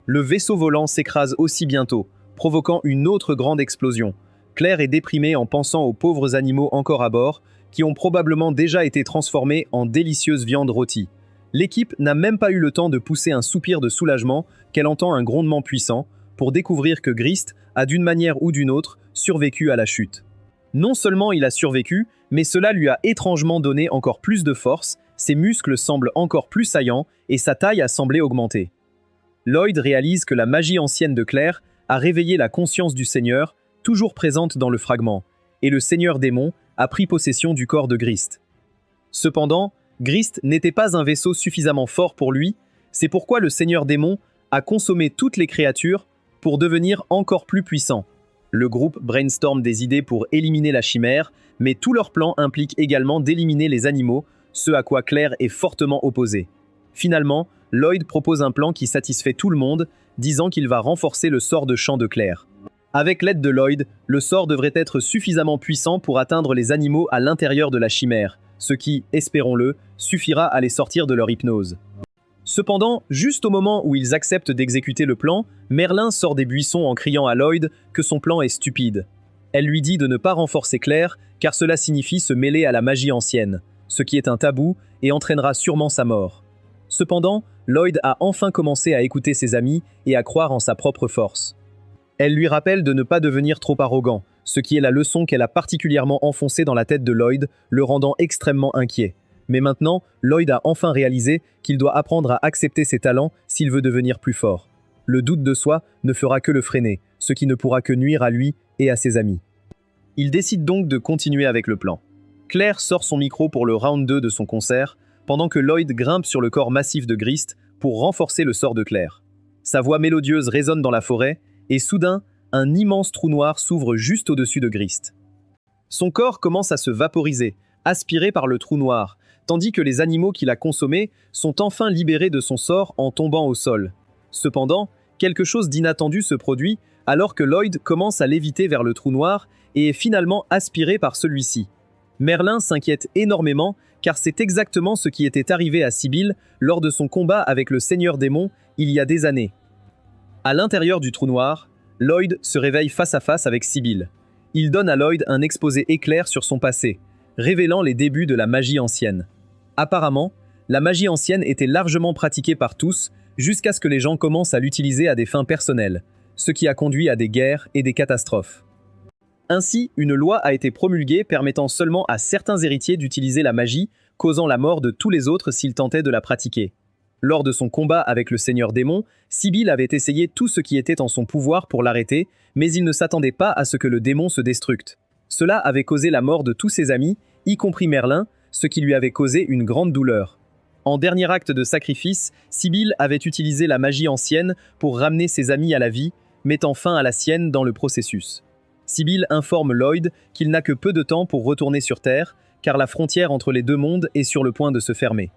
Le vaisseau volant s'écrase aussi bientôt, provoquant une autre grande explosion. Claire est déprimée en pensant aux pauvres animaux encore à bord, qui ont probablement déjà été transformés en délicieuse viande rôtie. L'équipe n'a même pas eu le temps de pousser un soupir de soulagement qu'elle entend un grondement puissant pour découvrir que Grist a d'une manière ou d'une autre survécu à la chute. Non seulement il a survécu, mais cela lui a étrangement donné encore plus de force, ses muscles semblent encore plus saillants et sa taille a semblé augmenter. Lloyd réalise que la magie ancienne de Claire a réveillé la conscience du Seigneur, toujours présente dans le fragment, et le Seigneur démon a pris possession du corps de Grist. Cependant, Grist n'était pas un vaisseau suffisamment fort pour lui, c'est pourquoi le Seigneur démon a consommé toutes les créatures pour devenir encore plus puissant. Le groupe brainstorm des idées pour éliminer la chimère, mais tout leur plan implique également d'éliminer les animaux, ce à quoi Claire est fortement opposée. Finalement, Lloyd propose un plan qui satisfait tout le monde, disant qu'il va renforcer le sort de chant de Claire. Avec l'aide de Lloyd, le sort devrait être suffisamment puissant pour atteindre les animaux à l'intérieur de la chimère, ce qui, espérons-le, suffira à les sortir de leur hypnose. Cependant, juste au moment où ils acceptent d'exécuter le plan, Merlin sort des buissons en criant à Lloyd que son plan est stupide. Elle lui dit de ne pas renforcer Claire, car cela signifie se mêler à la magie ancienne, ce qui est un tabou et entraînera sûrement sa mort. Cependant, Lloyd a enfin commencé à écouter ses amis et à croire en sa propre force. Elle lui rappelle de ne pas devenir trop arrogant, ce qui est la leçon qu'elle a particulièrement enfoncée dans la tête de Lloyd, le rendant extrêmement inquiet. Mais maintenant, Lloyd a enfin réalisé qu'il doit apprendre à accepter ses talents s'il veut devenir plus fort. Le doute de soi ne fera que le freiner, ce qui ne pourra que nuire à lui et à ses amis. Il décide donc de continuer avec le plan. Claire sort son micro pour le round 2 de son concert, pendant que Lloyd grimpe sur le corps massif de Grist pour renforcer le sort de Claire. Sa voix mélodieuse résonne dans la forêt, et soudain, un immense trou noir s'ouvre juste au-dessus de Grist. Son corps commence à se vaporiser, aspiré par le trou noir, tandis que les animaux qu'il a consommés sont enfin libérés de son sort en tombant au sol. Cependant, quelque chose d'inattendu se produit alors que Lloyd commence à léviter vers le trou noir et est finalement aspiré par celui-ci. Merlin s'inquiète énormément car c'est exactement ce qui était arrivé à Sybille lors de son combat avec le Seigneur démon il y a des années. À l'intérieur du trou noir, Lloyd se réveille face à face avec Sybille. Il donne à Lloyd un exposé éclair sur son passé, révélant les débuts de la magie ancienne. Apparemment, la magie ancienne était largement pratiquée par tous jusqu'à ce que les gens commencent à l'utiliser à des fins personnelles, ce qui a conduit à des guerres et des catastrophes. Ainsi, une loi a été promulguée permettant seulement à certains héritiers d'utiliser la magie, causant la mort de tous les autres s'ils tentaient de la pratiquer. Lors de son combat avec le Seigneur démon, Sybille avait essayé tout ce qui était en son pouvoir pour l'arrêter, mais il ne s'attendait pas à ce que le démon se destructe. Cela avait causé la mort de tous ses amis, y compris Merlin, ce qui lui avait causé une grande douleur. En dernier acte de sacrifice, Sybille avait utilisé la magie ancienne pour ramener ses amis à la vie, mettant fin à la sienne dans le processus. Sybille informe Lloyd qu'il n'a que peu de temps pour retourner sur Terre, car la frontière entre les deux mondes est sur le point de se fermer.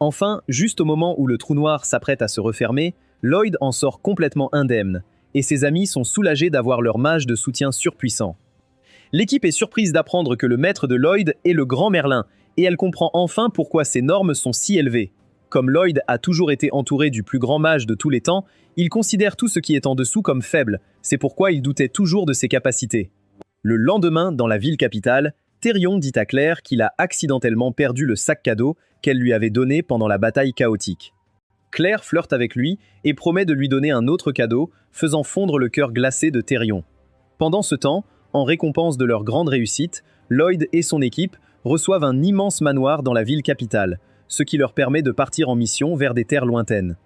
Enfin, juste au moment où le trou noir s'apprête à se refermer, Lloyd en sort complètement indemne, et ses amis sont soulagés d'avoir leur mage de soutien surpuissant. L'équipe est surprise d'apprendre que le maître de Lloyd est le grand Merlin, et elle comprend enfin pourquoi ses normes sont si élevées. Comme Lloyd a toujours été entouré du plus grand mage de tous les temps, il considère tout ce qui est en dessous comme faible, c'est pourquoi il doutait toujours de ses capacités. Le lendemain, dans la ville capitale, Thérion dit à Claire qu'il a accidentellement perdu le sac cadeau qu'elle lui avait donné pendant la bataille chaotique. Claire flirte avec lui et promet de lui donner un autre cadeau, faisant fondre le cœur glacé de Thérion. Pendant ce temps, en récompense de leur grande réussite, Lloyd et son équipe reçoivent un immense manoir dans la ville capitale, ce qui leur permet de partir en mission vers des terres lointaines.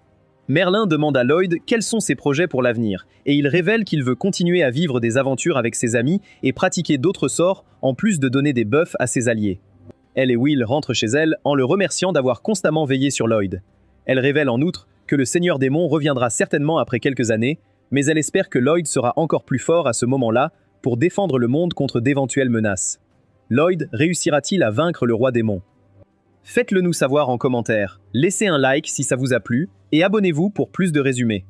Merlin demande à Lloyd quels sont ses projets pour l'avenir, et il révèle qu'il veut continuer à vivre des aventures avec ses amis et pratiquer d'autres sorts en plus de donner des buffs à ses alliés. Elle et Will rentrent chez elle en le remerciant d'avoir constamment veillé sur Lloyd. Elle révèle en outre que le Seigneur Démon reviendra certainement après quelques années, mais elle espère que Lloyd sera encore plus fort à ce moment-là pour défendre le monde contre d'éventuelles menaces. Lloyd réussira-t-il à vaincre le roi démon? Faites-le nous savoir en commentaire, laissez un like si ça vous a plu, et abonnez-vous pour plus de résumés.